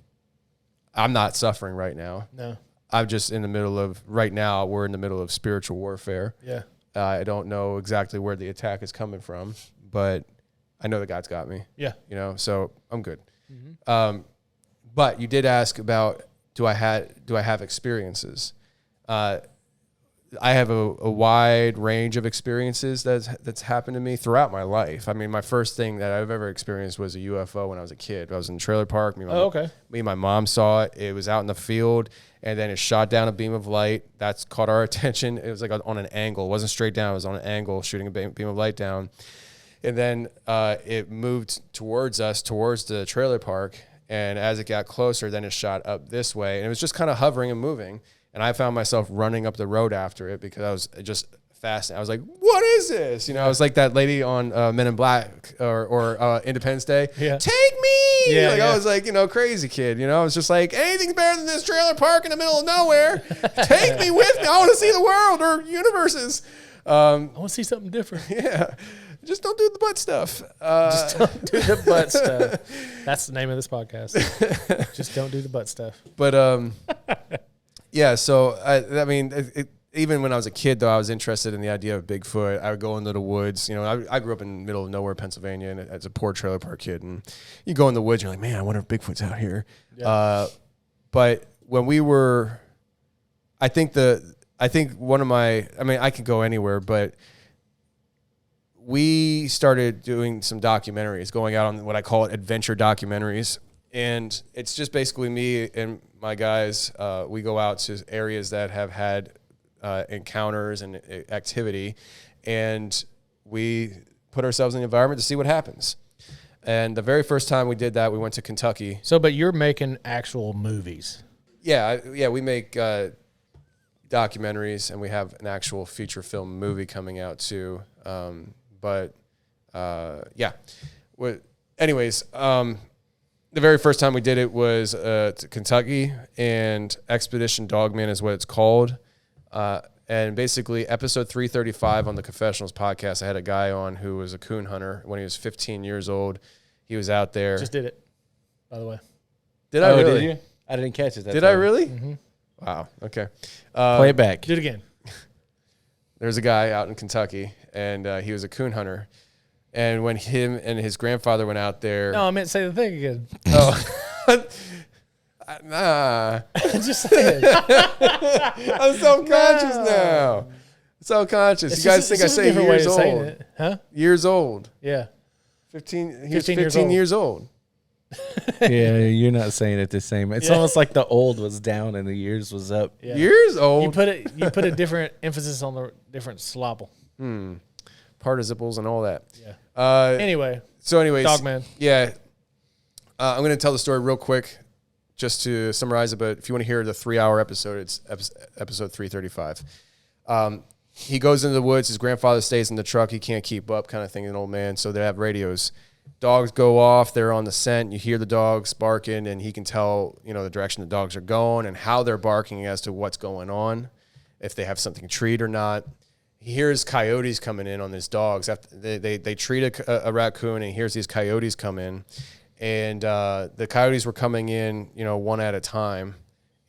not suffering right now. No. I'm just in the middle of, right now, we're in the middle of spiritual warfare. Yeah. I don't know exactly where the attack is coming from, but I know that God's got me. Yeah. You know, so I'm good. Mm-hmm. But you did ask about, do I have experiences? I have a wide range of experiences that's happened to me throughout my life. I mean, my first thing that I've ever experienced was a UFO when I was a kid. I was in a trailer park. Me and my mom saw it. It was out in the field, and then it shot down a beam of light. That's caught our attention. It was like on an angle. It wasn't straight down. It was on an angle, shooting a beam of light down. And then it moved towards us, towards the trailer park. And as it got closer, then it shot up this way. And it was just kind of hovering and moving. And I found myself running up the road after it because I was just fascinated. I was like, what is this? You know, I was like that lady on Men in Black or Independence Day. Yeah. Take me! Yeah, I was like, crazy kid. I was just like, anything's better than this trailer park in the middle of nowhere. Take me with me. I want to see the world or universes. I want to see something different. Yeah. Just don't do the butt stuff. Just don't do the butt stuff. That's the name of this podcast. Just don't do the butt stuff. But, yeah, so I mean, even when I was a kid, though, I was interested in the idea of Bigfoot. I would go into the woods. I grew up in the middle of nowhere, Pennsylvania, and as a poor trailer park kid. And you go in the woods, you're like, man, I wonder if Bigfoot's out here. Yeah. But when we were, I think one of my, I mean, I could go anywhere, but we started doing some documentaries, going out on what I call adventure documentaries. And it's just basically me and my guys. We go out to areas that have had encounters and activity, and we put ourselves in the environment to see what happens. And the very first time we did that, we went to Kentucky. So, but you're making actual movies. Yeah, we make documentaries, and we have an actual feature film movie coming out too. Anyways, the very first time we did it was to Kentucky, and Expedition Dogman is what it's called. And basically, episode 335 on the Confessionals podcast, I had a guy on who was a coon hunter when he was 15 years old. He was out there. Just did it, by the way. Did I really? Did you? I didn't catch it. Did I really? Mm-hmm. Wow. Okay. Play it back. Do it again. There's a guy out in Kentucky, and he was a coon hunter. And when him and his grandfather went out there. No, I meant say the thing again. Oh. Nah. Just say it. I'm self-conscious now. Self-conscious. You guys think I say years old? It. Huh? Years old. Yeah. 15. He was 15 years old. Yeah, you're not saying it the same. It's almost like the old was down and the years was up. Yeah. Years old. You put a different emphasis on the different syllable. Participles and all that. Yeah. Anyways, Dogman. Yeah. I'm going to tell the story real quick just to summarize it, but if you want to hear the 3-hour episode, it's episode 335. He goes into the woods. His grandfather stays in the truck. He can't keep up, kind of thing, an old man. So they have radios. Dogs go off. They're on the scent. You hear the dogs barking, and he can tell, the direction the dogs are going and how they're barking as to what's going on, if they have something to treat or not. He hears coyotes coming in on his dogs. After they treat a raccoon, and he hears these coyotes come in. And the coyotes were coming in, one at a time.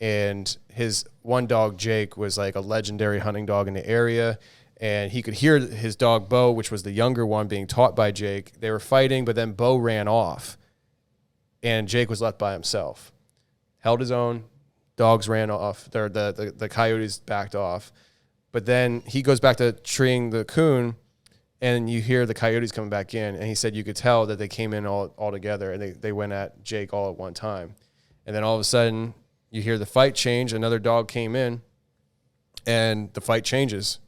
And his one dog, Jake, was like a legendary hunting dog in the area. And he could hear his dog, Bo, which was the younger one, being taught by Jake. They were fighting, but then Bo ran off. And Jake was left by himself. Held his own. Dogs ran off. The coyotes backed off. But then he goes back to treeing the coon, and you hear the coyotes coming back in. And he said you could tell that they came in all together, and they went at Jake all at one time. And then all of a sudden, you hear the fight change. Another dog came in, and the fight changes.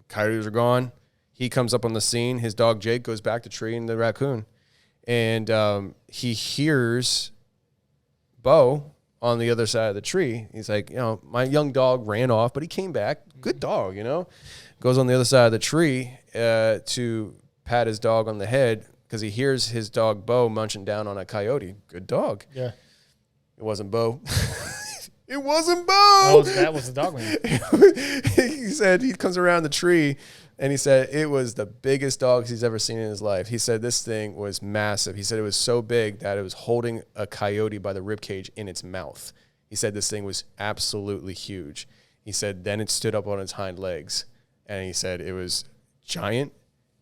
Coyotes are gone. He comes up on the scene. His dog, Jake, goes back to treeing the raccoon. And he hears Bo on the other side of the tree. He's like, my young dog ran off, but he came back. Good dog, Goes on the other side of the tree to pat his dog on the head because he hears his dog, Bo, munching down on a coyote. Good dog. Yeah. It wasn't Bo. It wasn't Bo. That was the dog man. He said he comes around the tree, and he said it was the biggest dog he's ever seen in his life. He said this thing was massive. He said it was so big that it was holding a coyote by the ribcage in its mouth. He said this thing was absolutely huge. He said then it stood up on its hind legs, and he said it was giant.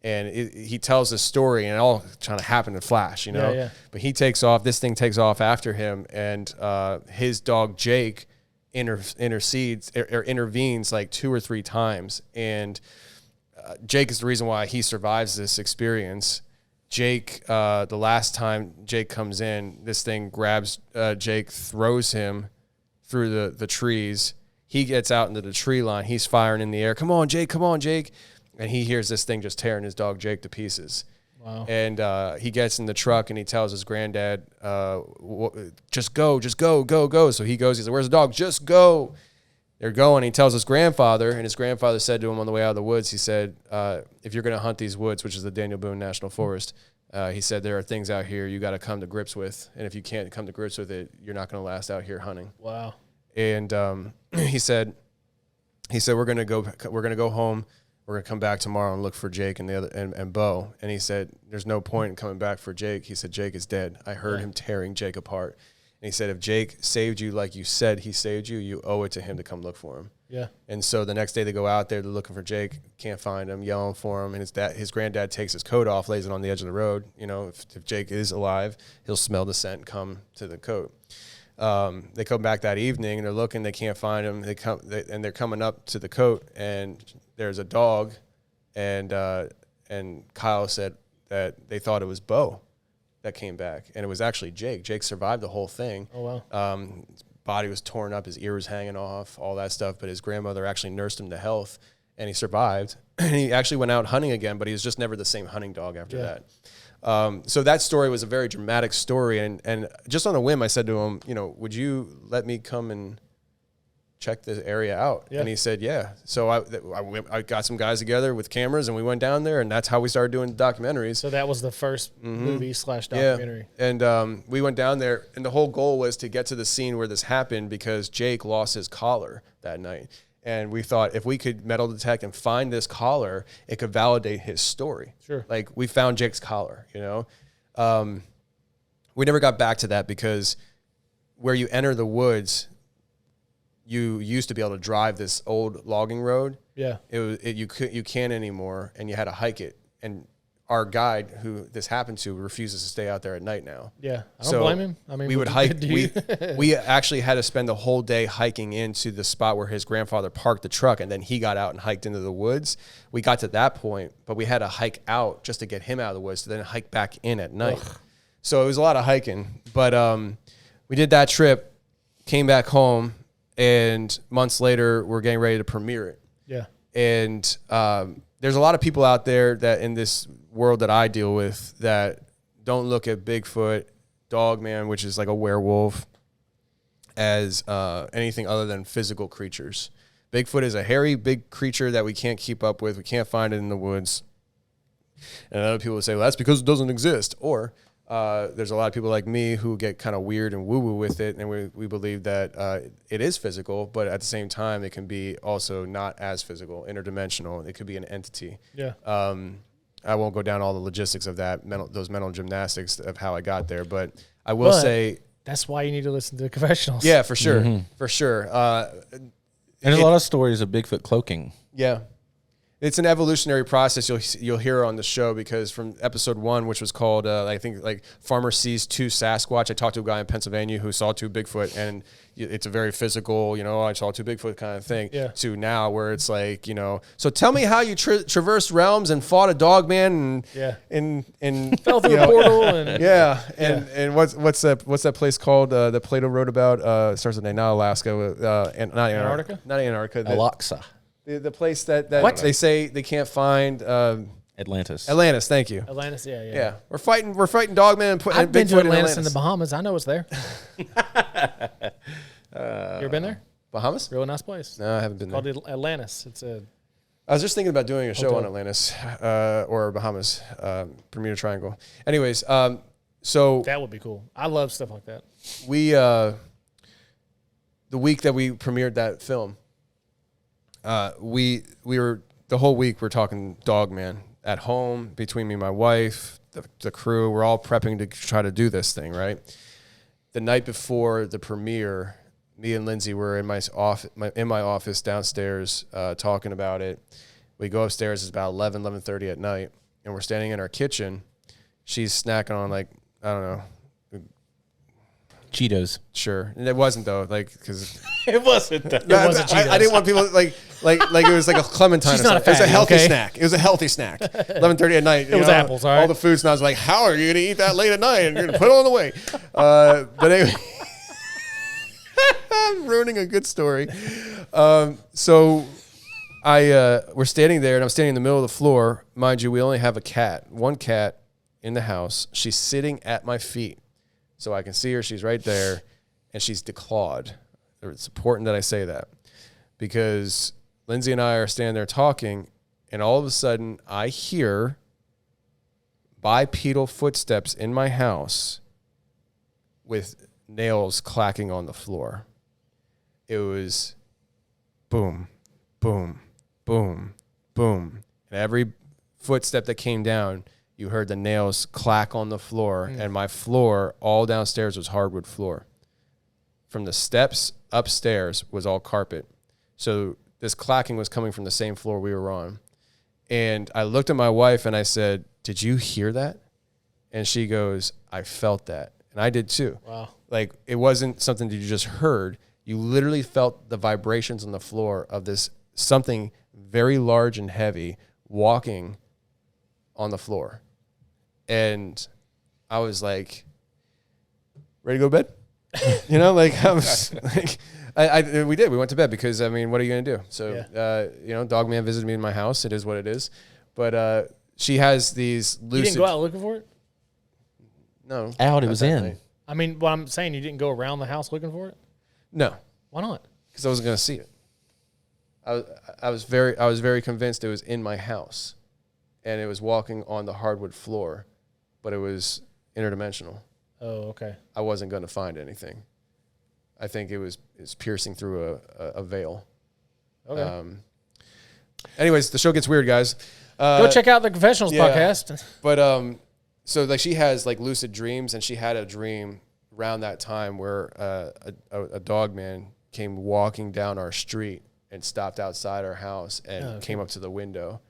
And he tells this story, and it all kind of happened in a flash, Yeah. But he takes off. This thing takes off after him, and his dog Jake intervenes like 2 or 3 times. And Jake is the reason why he survives this experience. Jake, the last time Jake comes in, this thing grabs Jake, throws him through the trees. He gets out into the tree line. He's firing in the air. Come on, Jake. Come on, Jake. And he hears this thing just tearing his dog Jake to pieces. Wow. And he gets in the truck, and he tells his granddad, just go. So he goes. He's like, where's the dog? Just go. They're going. He tells his grandfather, and his grandfather said to him on the way out of the woods, he said, if you're going to hunt these woods, which is the Daniel Boone National Forest, he said, there are things out here you got to come to grips with. And if you can't come to grips with it, you're not going to last out here hunting. Wow. And he said, we're going to go home. We're going to come back tomorrow and look for Jake and the other and Bo. And he said, there's no point in coming back for Jake. He said, Jake is dead. I heard him tearing Jake apart. And he said, if Jake saved you like you said he saved you, you owe it to him to come look for him. Yeah. And so the next day they go out there, they're looking for Jake, can't find him, yelling for him. And his granddad takes his coat off, lays it on the edge of the road. If Jake is alive, he'll smell the scent and come to the coat. They come back that evening, and they're looking, they can't find him. They're coming up to the coat, and there's a dog, and Kyle said that they thought it was Bo that came back, and it was actually Jake. Jake survived the whole thing. Oh, wow. His body was torn up, his ear was hanging off, all that stuff, but his grandmother actually nursed him to health, and he survived. and he actually went out hunting again, but he was just never the same hunting dog after that. So that story was a very dramatic story. And just on a whim, I said to him, would you let me come and check this area out? And he said, yeah. So I got some guys together with cameras and we went down there, and that's how we started doing documentaries. So that was the first movie / documentary. Yeah. And we went down there, and the whole goal was to get to the scene where this happened because Jake lost his collar that night. And we thought if we could metal detect and find this collar, it could validate his story. Sure. Like, we found Jake's collar, We never got back to that because where you enter the woods, you used to be able to drive this old logging road. Yeah. You can't anymore, and you had to hike it. And our guide, who this happened to, refuses to stay out there at night now. Yeah, I don't blame him. I mean, we would hike. We actually had to spend the whole day hiking into the spot where his grandfather parked the truck, and then he got out and hiked into the woods. We got to that point, but we had to hike out just to get him out of the woods, to then hike back in at night. Ugh. So it was a lot of hiking. But we did that trip, came back home, and months later, we're getting ready to premiere it. Yeah. And there's a lot of people out there that in this world that I deal with that don't look at Bigfoot, Dogman, which is like a werewolf, as anything other than physical creatures. Bigfoot is a hairy, big creature that we can't keep up with. We can't find it in the woods. And other people would say, well, that's because it doesn't exist. Or there's a lot of people like me who get kind of weird and woo-woo with it, and we believe that it is physical, but at the same time, it can be also not as physical, interdimensional. It could be an entity. Yeah. I won't go down all the logistics of that, those mental gymnastics of how I got there, but I will say... That's why you need to listen to the Confessionals. Yeah, for sure. Mm-hmm. For sure. There's a lot of stories of Bigfoot cloaking. Yeah. It's an evolutionary process you'll hear on the show, because from episode 1, which was called, I think, like Farmer Sees 2 Sasquatch, I talked to a guy in Pennsylvania who saw 2 Bigfoot, and it's a very physical, I saw 2 Bigfoot kind of thing, to now where it's like, so tell me how you traversed realms and fought a dog man and fell through a portal. And and what's that place called that Plato wrote about? It starts with a name, not Alaska, and not Antarctica. Not Antarctica. Aloxa. The place that they say they can't find Atlantis. Atlantis, thank you. Atlantis, yeah. We're fighting Dogman and I've been Bigfoot to Atlantis in the Bahamas. I know it's there. You ever been there? Bahamas? Really nice place. No, I haven't been there. Called Atlantis. I was just thinking about doing a show on Atlantis or Bahamas, Bermuda Triangle. Anyways, so that would be cool. I love stuff like that. We the week that we premiered that film, we were the whole week we're talking Dogman at home between me and my wife, the crew. We're all prepping to try to do this thing, right? The night before the premiere, me and Lindsay were in my office downstairs talking about it. We go upstairs. It's about 11:30 at night, and we're standing in our kitchen. She's snacking on, like, I don't know, Cheetos. Sure. And it wasn't, though, because it wasn't. It wasn't Cheetos. I didn't want people like it was like a clementine. She's not a fatty, it was a healthy okay? snack. It was a healthy snack. 11:30 at night. It was apples. All right. All the food snobs like, how are you going to eat that late at night? And you're going to put it on the way. But anyway, I'm ruining a good story. So we're standing there, and I'm standing in the middle of the floor. Mind you, we only have one cat in the house. She's sitting at my feet, so I can see her. She's right there, and she's declawed. It's important that I say that, because Lindsay and I are standing there talking, and all of a sudden I hear bipedal footsteps in my house with nails clacking on the floor. It was boom, boom, boom, boom. And every footstep that came down, you heard the nails clack on the floor, and my floor all downstairs was hardwood floor. From the steps upstairs was all carpet. So this clacking was coming from the same floor we were on. And I looked at my wife and I said, "Did you hear that?" And she goes, "I felt that." And I did too. Wow. Like, it wasn't something that you just heard. You literally felt the vibrations on the floor of this something very large and heavy walking on the floor. And I was like, ready to go to bed? Like, I was like, We did. We went to bed because, I mean, what are you going to do? So, Dog Man visited me in my house. It is what it is. But she has these lucid... You didn't go out looking for it? No. Out, it was in. Night. I mean, what I'm saying, you didn't go around the house looking for it? No. Why not? Because I wasn't going to see it. I was very convinced it was in my house. And it was walking on the hardwood floor. But it was interdimensional. Oh, okay. I wasn't going to find anything. I think it's piercing through a veil. Okay. Anyways, the show gets weird, guys. Go check out the Confessionals podcast. But so like she has like lucid dreams, and she had a dream around that time where a dog man came walking down our street and stopped outside our house and came up to the window.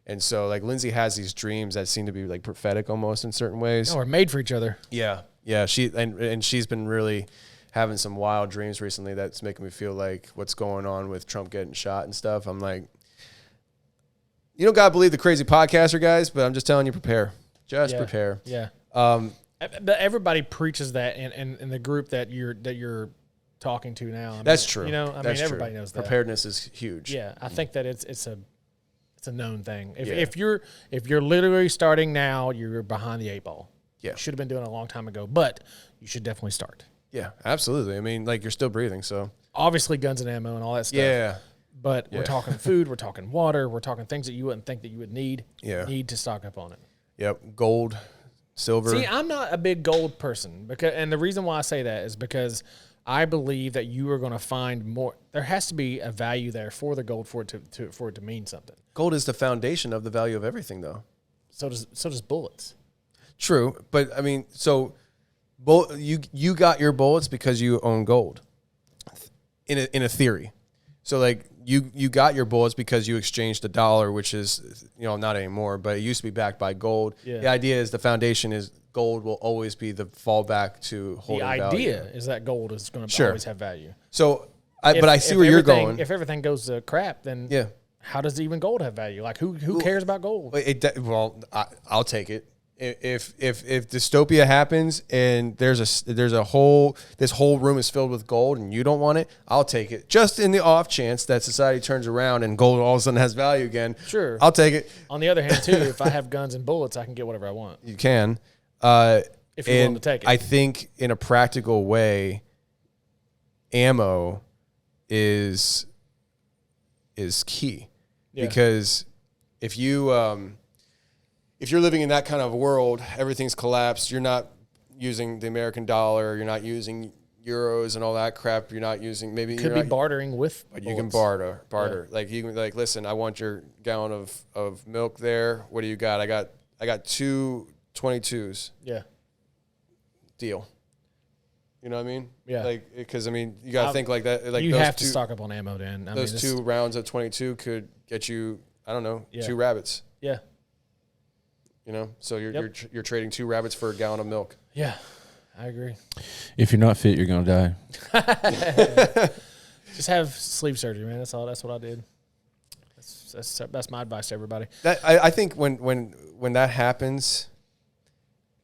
And so like Lindsay has these dreams that seem to be like prophetic almost in certain ways. Oh, we're made for each other. Yeah. Yeah. She's been really having some wild dreams recently that's making me feel like what's going on with Trump getting shot and stuff. I'm like, you don't gotta believe the crazy podcaster guys, but I'm just telling you, prepare. Just prepare. Yeah. But everybody preaches that in the group that you're talking to now. That's true. You know, I mean, everybody knows that. Preparedness is huge. Yeah, I think that it's a known thing. If you're literally starting now, you're behind the 8 ball. Yeah, you should have been doing it a long time ago, but you should definitely start. Yeah, absolutely. I mean, like you're still breathing, so obviously guns and ammo and all that stuff. Yeah, but we're talking food, we're talking water, we're talking things that you wouldn't think that you would need. Yeah, need to stock up on it. Yep, gold, silver. See, I'm not a big gold person and the reason why I say that is because I believe that you are going to find more. There has to be a value there for the gold for it to mean something. Gold is the foundation of the value of everything, though. So does bullets. True, but I mean, so you got your bullets because you own gold. In a theory, so like you got your bullets because you exchanged a dollar, which is not anymore, but it used to be backed by gold. Yeah. The idea is the foundation is gold will always be the fallback to holding value. The idea is that gold is going to always have value. So, I see where you're going. If everything goes to crap, then how does even gold have value? Like who cares about gold? I'll take it. If dystopia happens and this whole room is filled with gold and you don't want it, I'll take it. Just in the off chance that society turns around and gold all of a sudden has value again. Sure, I'll take it. On the other hand, too, if I have guns and bullets, I can get whatever I want. You can. If you're willing to take it. I think in a practical way, ammo is key because if you're living in that kind of world, everything's collapsed. You're not using the American dollar. You're not using euros and all that crap. You're not using could be bartering with. But you can barter. Yeah. Like you can listen. I want your gallon of milk there. What do you got? I got 2 22s. Yeah. Deal. You know what I mean? Yeah. Like because you got to think like that. Like you have to stock up on ammo, Dan. Those 2 rounds of 22 could get you 2 rabbits. Yeah. So you're trading 2 rabbits for a gallon of milk. Yeah, I agree. If you're not fit, you're gonna die. Just have sleep surgery, man. That's all. That's what I did. That's my advice to everybody. I think when that happens,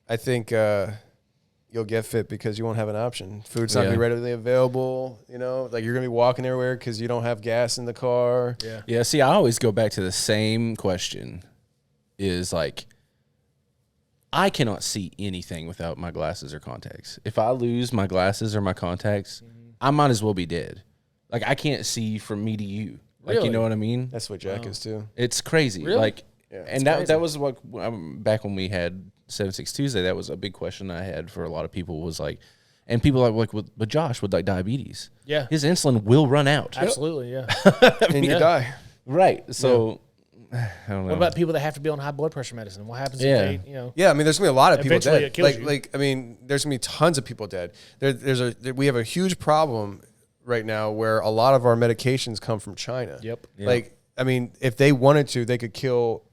I think you'll get fit because you won't have an option. Food's not gonna be readily available. Like you're gonna be walking everywhere because you don't have gas in the car. Yeah. Yeah. See, I always go back to the same question. Is like, I cannot see anything without my glasses or contacts. If I lose my glasses or my contacts, I might as well be dead. Like I can't see from me to you. Like Really? You know what I mean? That's what Jack is too. It's crazy. Really? Like, and crazy. that was what back when we had 7-6 Tuesday. That was a big question I had for a lot of people. Was like, and people are like, but Josh with like diabetes, his insulin will run out. Absolutely, yeah. And you die. Right. So. I don't know. What about people that have to be on high blood pressure medicine? What happens if they, Yeah, there's gonna be a lot of people Eventually dead. it kills you. There's gonna be tons of people dead. We have a huge problem right now where a lot of our medications come from China. Yep. Like, if they wanted to, they could kill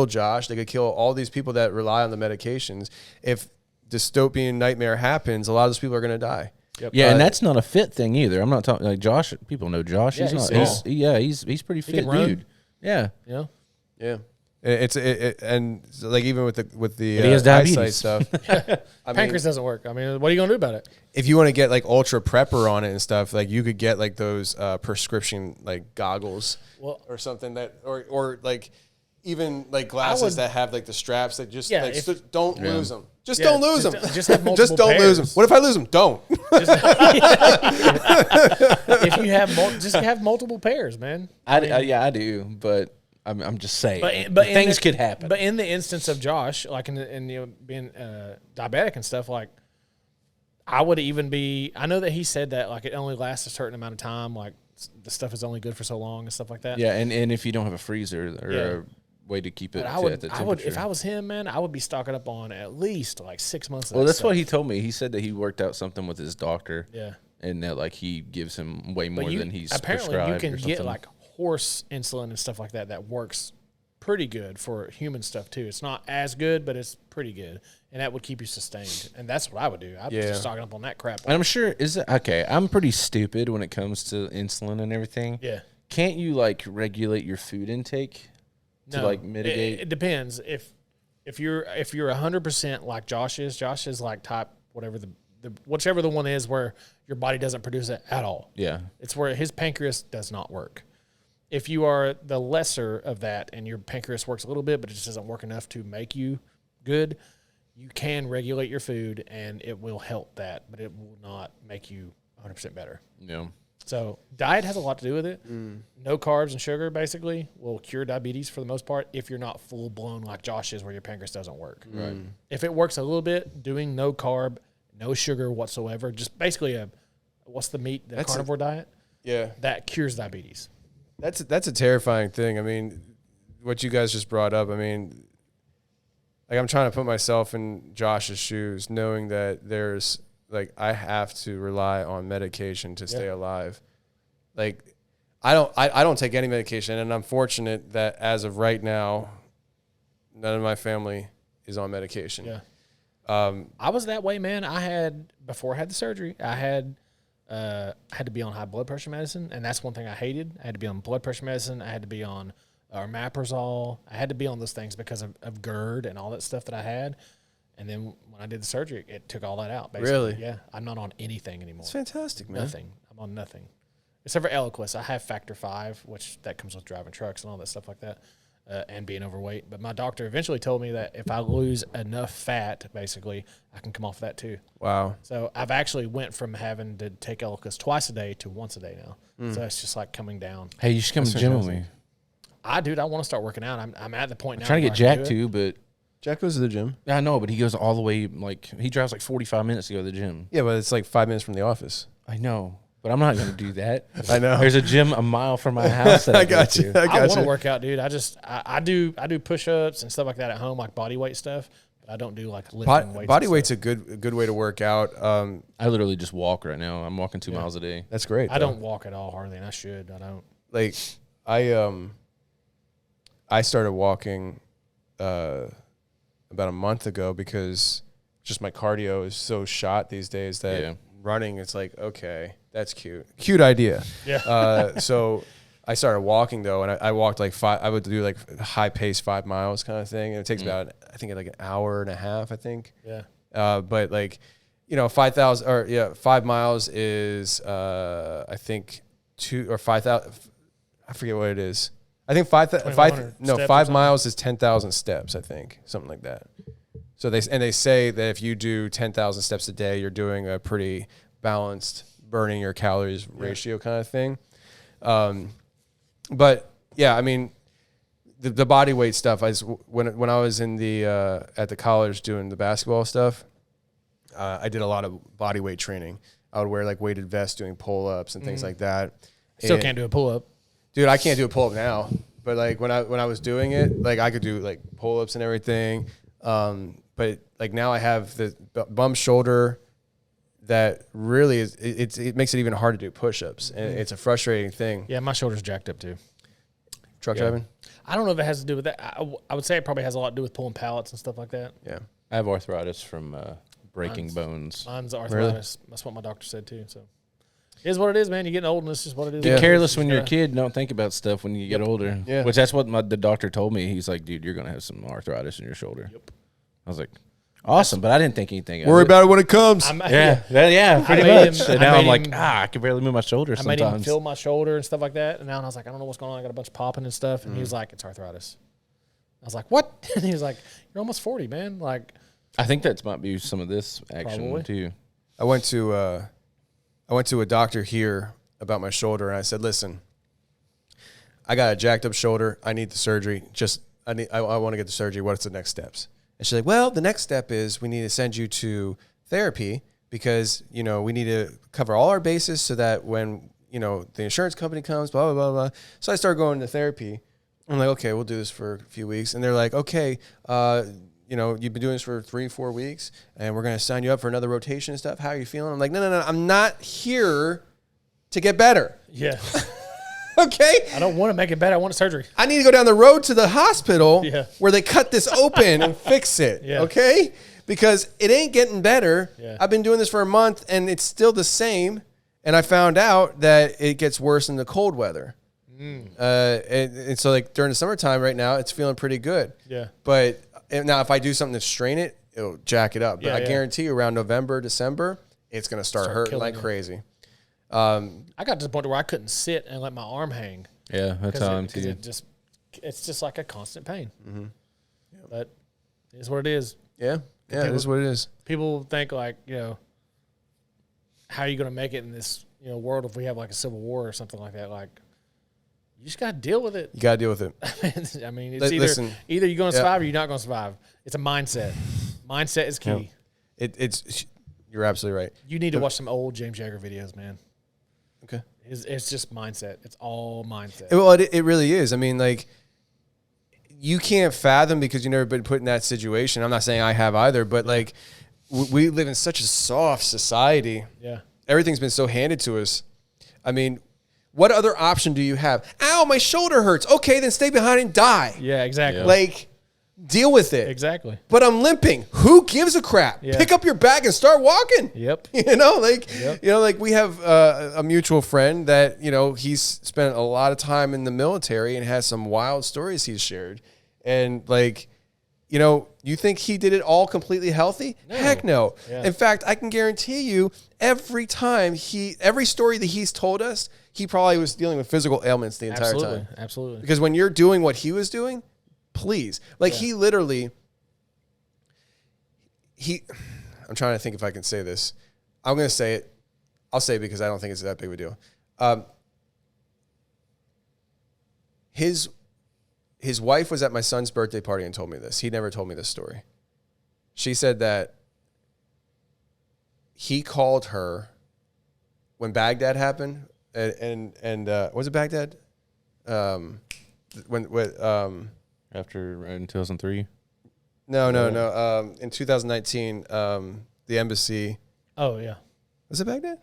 Josh. They could kill all these people that rely on the medications. If dystopian nightmare happens, a lot of those people are gonna die. Yep. Yeah, and that's not a fit thing either. I'm not talking like Josh. People know Josh. Yeah, he's he's not. He's pretty fit can run. dude. Yeah. Yeah. Yeah. And like even with the But he has eyesight diabetes. stuff, Pancreas doesn't work. I mean, what are you gonna do about it? if you want to get like ultra prepper on it and stuff, like you could get like those prescription like goggles or something that or like even like glasses that have like the straps that just don't lose them. Just don't lose them. Just have multiple just don't lose them. What if I lose them? Don't. If you have just have multiple pairs, man. I do, but I'm just saying. But things could happen. But in the instance of Josh, like in being diabetic and stuff, like I would even be. I know that he said that like it only lasts a certain amount of time. Like the stuff is only good for so long and stuff like that. Yeah, and if you don't have a freezer or a way to keep it But at the temperature. if I was him, man, I would be stocking up on at least like 6 months. Of Well, that's stuff. what he told me. He said that he worked out something with his doctor. Yeah. And that like he gives him way more than he's apparently prescribed. you can or get something. like horse insulin and stuff like that works pretty good for human stuff too. It's not as good, but it's pretty good, and that would keep you sustained. And that's what I would do. I'd be just stocking up on that crap. And I'm sure okay. I'm pretty stupid when it comes to insulin and everything. Yeah. Can't you like regulate your food intake to like mitigate? It depends. If you're 100% like Josh is like type whatever whichever the one is where your body doesn't produce it at all. Yeah. It's where his pancreas does not work. If you are the lesser of that and your pancreas works a little bit, but it just doesn't work enough to make you good, you can regulate your food and it will help that, but it will not make you 100% better. Yeah. So diet has a lot to do with it. No carbs and sugar basically will cure diabetes for the most part if you're not full blown like Josh is where your pancreas doesn't work. Right. If it works a little bit, doing no carb, no sugar whatsoever, just basically what's the meat, the carnivore diet? Yeah. That cures diabetes. That's a terrifying thing. I mean, what you guys just brought up, I mean, like I'm trying to put myself in Josh's shoes, knowing that there's like I have to rely on medication to stay alive. Like I don't take any medication, and I'm fortunate that as of right now, none of my family is on medication. Yeah. I was that way, man. Before I had the surgery, I had to be on high blood pressure medicine, and that's one thing I hated. I had to be on blood pressure medicine. I had to be on omeprazole. I had to be on those things because of GERD and all that stuff that I had. And then when I did the surgery, it took all that out. Basically. Really? Yeah. I'm not on anything anymore. It's fantastic, man. Nothing. I'm on nothing. Except for Eliquis. I have Factor 5, which that comes with driving trucks and all that stuff like that, and being overweight. But my doctor eventually told me that if I lose enough fat, basically, I can come off that too. Wow. So I've actually went from having to take Eliquis twice a day to once a day now. So it's just like coming down. Hey, you should come to the gym with me. I want to start working out. I'm at the point now. I'm trying to get Jack too, but Jack goes to the gym. I know, but he goes all the way. Like he drives like 45 minutes to go to the gym. Yeah, but it's like 5 minutes from the office. I know, but I'm not going to do that. I know. There's a gym a mile from my house. That I got you. I want to work out, dude. I do push-ups and stuff like that at home, like body weight stuff. But I don't do like lifting weights. Body weight's a good way to work out. I literally just walk right now. I'm walking 2 miles a day. That's great. I don't walk at all hardly, and I should. I don't. Like I started walking about a month ago because just my cardio is so shot these days that running, it's like, okay, that's cute. Cute idea. Yeah. So I started walking though, and I walked like I would do like high pace 5 miles kind of thing. And it takes about, I think like an hour and a half, I think. Yeah. But like, 5 miles is, I think 2 or 5,000, I forget what it is. I think 5 miles is 10,000 steps, I think, something like that. So they say that if you do 10,000 steps a day, you're doing a pretty balanced burning your calories ratio kind of thing. But yeah, I mean, the body weight stuff. When I was in at the college doing the basketball stuff, I did a lot of body weight training. I would wear like weighted vests doing pull ups and things like that. Still can't do a pull up. Dude, I can't do a pull up now. But like when I was doing it, like I could do like pull ups and everything. But like now I have the bum shoulder that really is it makes it even hard to do push ups, and it's a frustrating thing. Yeah, my shoulder's jacked up too. Truck driving? I don't know if it has to do with that. I would say it probably has a lot to do with pulling pallets and stuff like that. Yeah. I have arthritis from breaking bones. Mine's arthritis. That's what my doctor said too. So It is what it is, man. You're getting old, and it's just what it is. Get Yeah. careless when you're a kid. Don't think about stuff when you get older. Yeah. Which that's what the doctor told me. He's like, dude, you're gonna have some arthritis in your shoulder. Yep. I was like, awesome, but I didn't think anything. Worry about it when it comes. Yeah, pretty made much. him- and I now I'm made like, him- I can barely move my shoulder I made him sometimes. feel my shoulder and stuff like that, and now I was like, I don't know what's going on. I got a bunch of popping and stuff, and he was like, it's arthritis. I was like, what? And he was like, you're almost 40, man. Like, I think that might be some of this action Probably. too. I went to a doctor here about my shoulder, and I said, listen, I got a jacked up shoulder. I need the surgery. I want to get the surgery. What's the next steps? And she's like, well, the next step is we need to send you to therapy because, you know, we need to cover all our bases so that when, you know, the insurance company comes, blah, blah, blah, blah. So I started going to therapy. I'm like, okay, we'll do this for a few weeks. And they're like, okay, you know, you've been doing this for 3-4 weeks and we're going to sign you up for another rotation and stuff. How are you feeling? I'm like, no, I'm not here to get better. yeah, Okay. I don't want to make it better. I want surgery. I need to go down the road to the hospital Yeah. where they cut this open and fix it. Yeah. Okay. Because it ain't getting better. Yeah. I've been doing this for a month and it's still the same. And I found out that it gets worse in the cold weather. And so like during the summertime right now, it's feeling pretty good. Yeah. But now if I do something to strain it, it'll jack it up. But Yeah, I yeah. guarantee you around November, December, it's going to start hurting killing like you. crazy. I got to the point where I couldn't sit and let my arm hang. Yeah, that's how I'm too. It's just like a constant pain. Mm-hmm. But it's what it is. Yeah. Yeah, it is what it is. People think like, you know, how are you going to make it in this, you know, world if we have like a civil war or something like that? Like, you just got to deal with it. You got to deal with it. I mean, it's Listen, either you're going to yeah. survive or you're not going to survive. It's a mindset. Mindset is key. Yeah. You're absolutely right. You need to watch some old James Jagger videos, man. Okay. It's just mindset. It's all mindset. Well, it really is. I mean, like, you can't fathom because you've never been put in that situation. I'm not saying I have either, but like, we live in such a soft society. Yeah. Everything's been so handed to us. I mean, what other option do you have? Ow, my shoulder hurts. Okay, then stay behind and die. Yeah, exactly. Yeah. Like, deal with it. Exactly. But I'm limping. Who gives a crap? Yeah. Pick up your bag and start walking. Yep. You know, like, Yep. you know, like we have a mutual friend that, you know, he's spent a lot of time in the military and has some wild stories he's shared. And like, you know, you think he did it all completely healthy? No. Heck no. Yeah. In fact, I can guarantee you every story that he's told us, he probably was dealing with physical ailments the entire Absolutely. time. Absolutely. Because when you're doing what he was doing, please. Like he literally, I'm trying to think if I can say this. I'm going to say it. I'll say it because I don't think it's that big of a deal. His wife was at my son's birthday party and told me this. He never told me this story. She said that he called her when Baghdad happened, and was it Baghdad? After in 2003. No. In 2019, the embassy. Oh, Oh yeah. Was it Baghdad?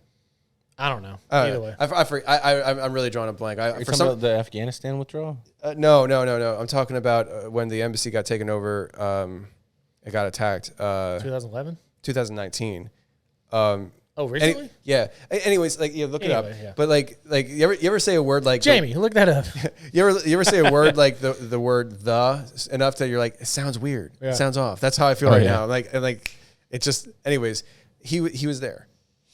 I don't know. Either way. I'm really drawing a blank. Are you talking about the Afghanistan withdrawal? No. I'm talking about when the embassy got taken over. It got attacked. 2011. 2019. Oh, recently? Yeah. Anyways, like look it up. Anyway, yeah. But like you ever say a word like Jamie, look that up. you ever say a word like the word the enough that you're like it sounds weird. Yeah. It sounds off. That's how I feel right now. Like it just. Anyways, he was there,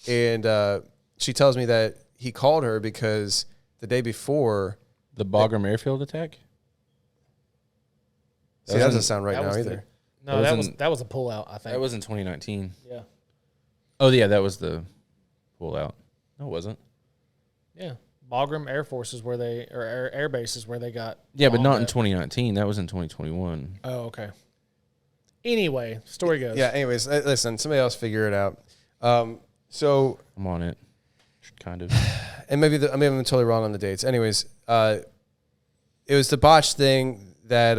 and she tells me that he called her because the day before The Bagram airfield attack? See, that doesn't sound right now either. No, That was that was a pullout, I think. That was in 2019. Yeah. Oh, yeah, that was the pullout. No, it wasn't. Yeah. Bagram Air Force is where they, or air base is where they got. Yeah, but not in bombed at. 2019. That was in 2021. Oh, okay. Anyway, story goes. Yeah. Anyways, listen. Somebody else figure it out. So I'm on it. Kind of. and maybe I'm totally wrong on the dates. Anyways, it was the botched thing that.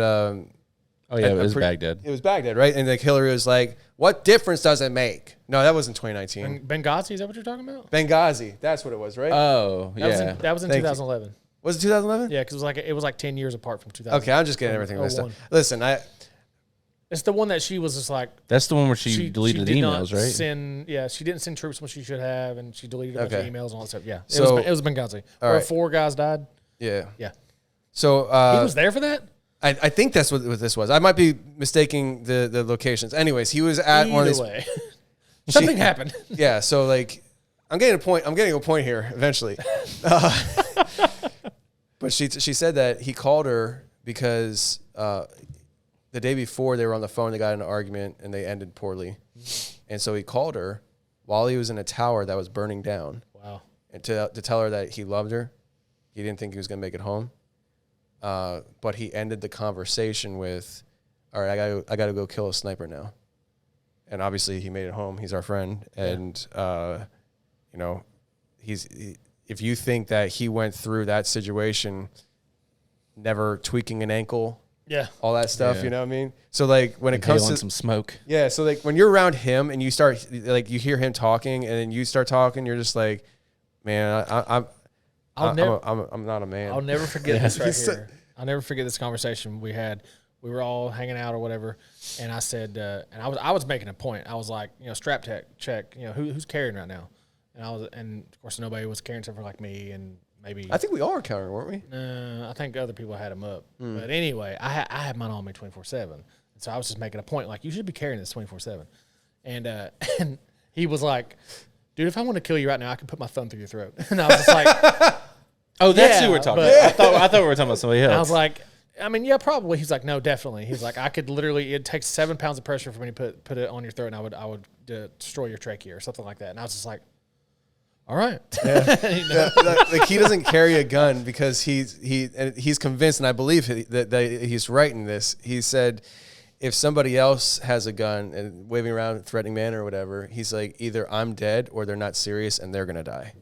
Oh, yeah, it was Baghdad. It was Baghdad, right? And like Hillary was like, "What difference does it make?" No, that wasn't 2019. Benghazi, is that what you're talking about? Benghazi, that's what it was, right? Oh, yeah. That was in Thank you. 2011. Was it 2011? Yeah, because it was like 10 years apart from 2000. Okay, I'm just getting everything messed up. 01. Listen, It's the one that she was just like. That's the one where she deleted did emails, right? She didn't send troops when she should have, and she deleted a bunch of emails and all that stuff. Yeah, So- it was Benghazi. Where right. 4 guys died. Yeah. Yeah, So he was there for that. I think that's what this was. I might be mistaking the locations. Anyways, he was at one of these. Way. Something happened. Yeah. So like, I'm getting a point here eventually. But she said that he called her because the day before they were on the phone, they got in an argument and they ended poorly, and so he called her while he was in a tower that was burning down. Wow. And to tell her that he loved her, he didn't think he was gonna make it home. But he ended the conversation with, "All right, I gotta go kill a sniper now." And obviously, he made it home. He's our friend, and you know, if you think that he went through that situation, never tweaking an ankle, all that stuff, you know what I mean? So like when it comes to some smoke, so like when you're around him and you start like you hear him talking and then you start talking, you're just like, man, I'm not a man. I'll never forget this right here. I'll never forget this conversation we had. We were all hanging out or whatever, and I said, and I was making a point. I was like, strap tech check. Who's carrying right now? And of course nobody was carrying something like me, and maybe I think we all were carrying, weren't we? I think other people had them up. But anyway, I had mine on me 24/7, and so I was just making a point like you should be carrying this 24/7, and he was like, dude, if I want to kill you right now, I can put my thumb through your throat, and I was just like. Oh, that's Yeah, who we're talking but- about. I thought we were talking about somebody else. And I was like, I mean, yeah, probably. He's like, no, definitely. He's like, I could literally. It takes 7 pounds of pressure for me to put it on your throat, and I would destroy your trachea or something like that. And I was just like, all right. Like he doesn't carry a gun because he's convinced, and I believe that he's right in this. He said, if somebody else has a gun and waving around, threatening manner or whatever, he's like, either I'm dead or they're not serious and they're gonna die.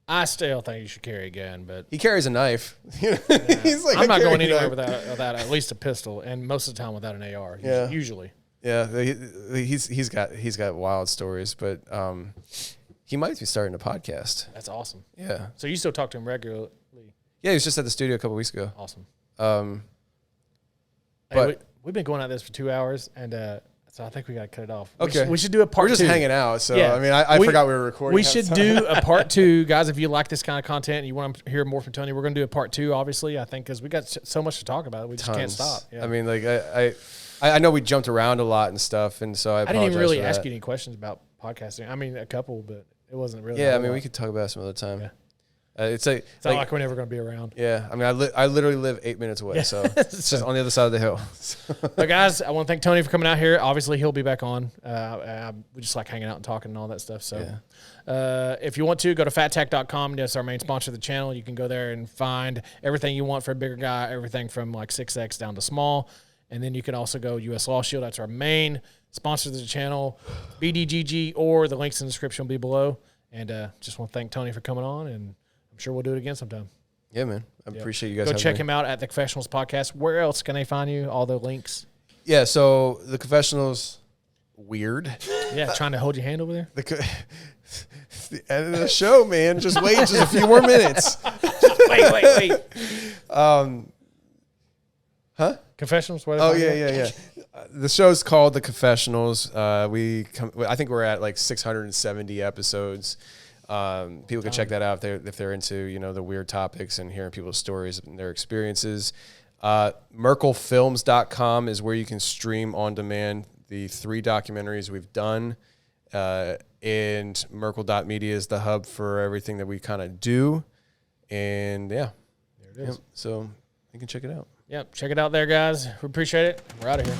I still think you should carry a gun, but He carries a knife. He's like, I'm not "I going carry a anywhere knife." without at least a pistol, and most of the time without an AR. Yeah. Usually. Yeah, he's got wild stories, but he might be starting a podcast. That's awesome. Yeah, So you still talk to him regularly? yeah. He was just at the studio a couple weeks ago. Awesome. But we've been going at this for 2 hours, and so I think we got to cut it off. Okay. We should do a part we're just 2. hanging out, so Yeah. I mean, I forgot we were recording. We should do a part 2, guys. If you like this kind of content and you want to hear more from Tony, we're going to do a part 2. Obviously, I think because we got so much to talk about, we just can't stop. Yeah. I mean, like I know we jumped around a lot and stuff, and so I didn't even really for ask that. you any questions about podcasting. I mean, a couple, but it wasn't really. Yeah, I mean, we could talk about it some other time. Yeah. It's It's not like we're never going to be around. yeah. I mean, I literally live 8 minutes away, so it's just on the other side of the hill. But guys, I want to thank Tony for coming out here. Obviously, he'll be back on. We just like hanging out and talking and all that stuff. So, if you want to, go to FATTAC.com. That's our main sponsor of the channel. You can go there and find everything you want for a bigger guy, everything from like 6X down to small. And then you can also go US Law Shield. That's our main sponsor of the channel. BDGG, or the links in the description will be below. And just want to thank Tony for coming on, and I'm sure we'll do it again sometime. Yeah, man. I appreciate you guys. Go having check me. him out at the Confessionals Podcast. Where else can they find you? All the links. Yeah, so the Confessionals, weird. Yeah, trying to hold your hand over there. It's the end of the show, man. Just wait just a few more minutes. Wait. Huh? Confessionals? What Oh, yeah. The show's called The Confessionals. I think we're at like 670 episodes. People can check that out if they're into, the weird topics and hearing people's stories and their experiences. Merkelfilms.com is where you can stream on demand the 3 documentaries we've done. And Merkel.media is the hub for everything that we kind of do. And yeah. There it is. So you can check it out. Yep, check it out there, guys. We appreciate it. We're out of here.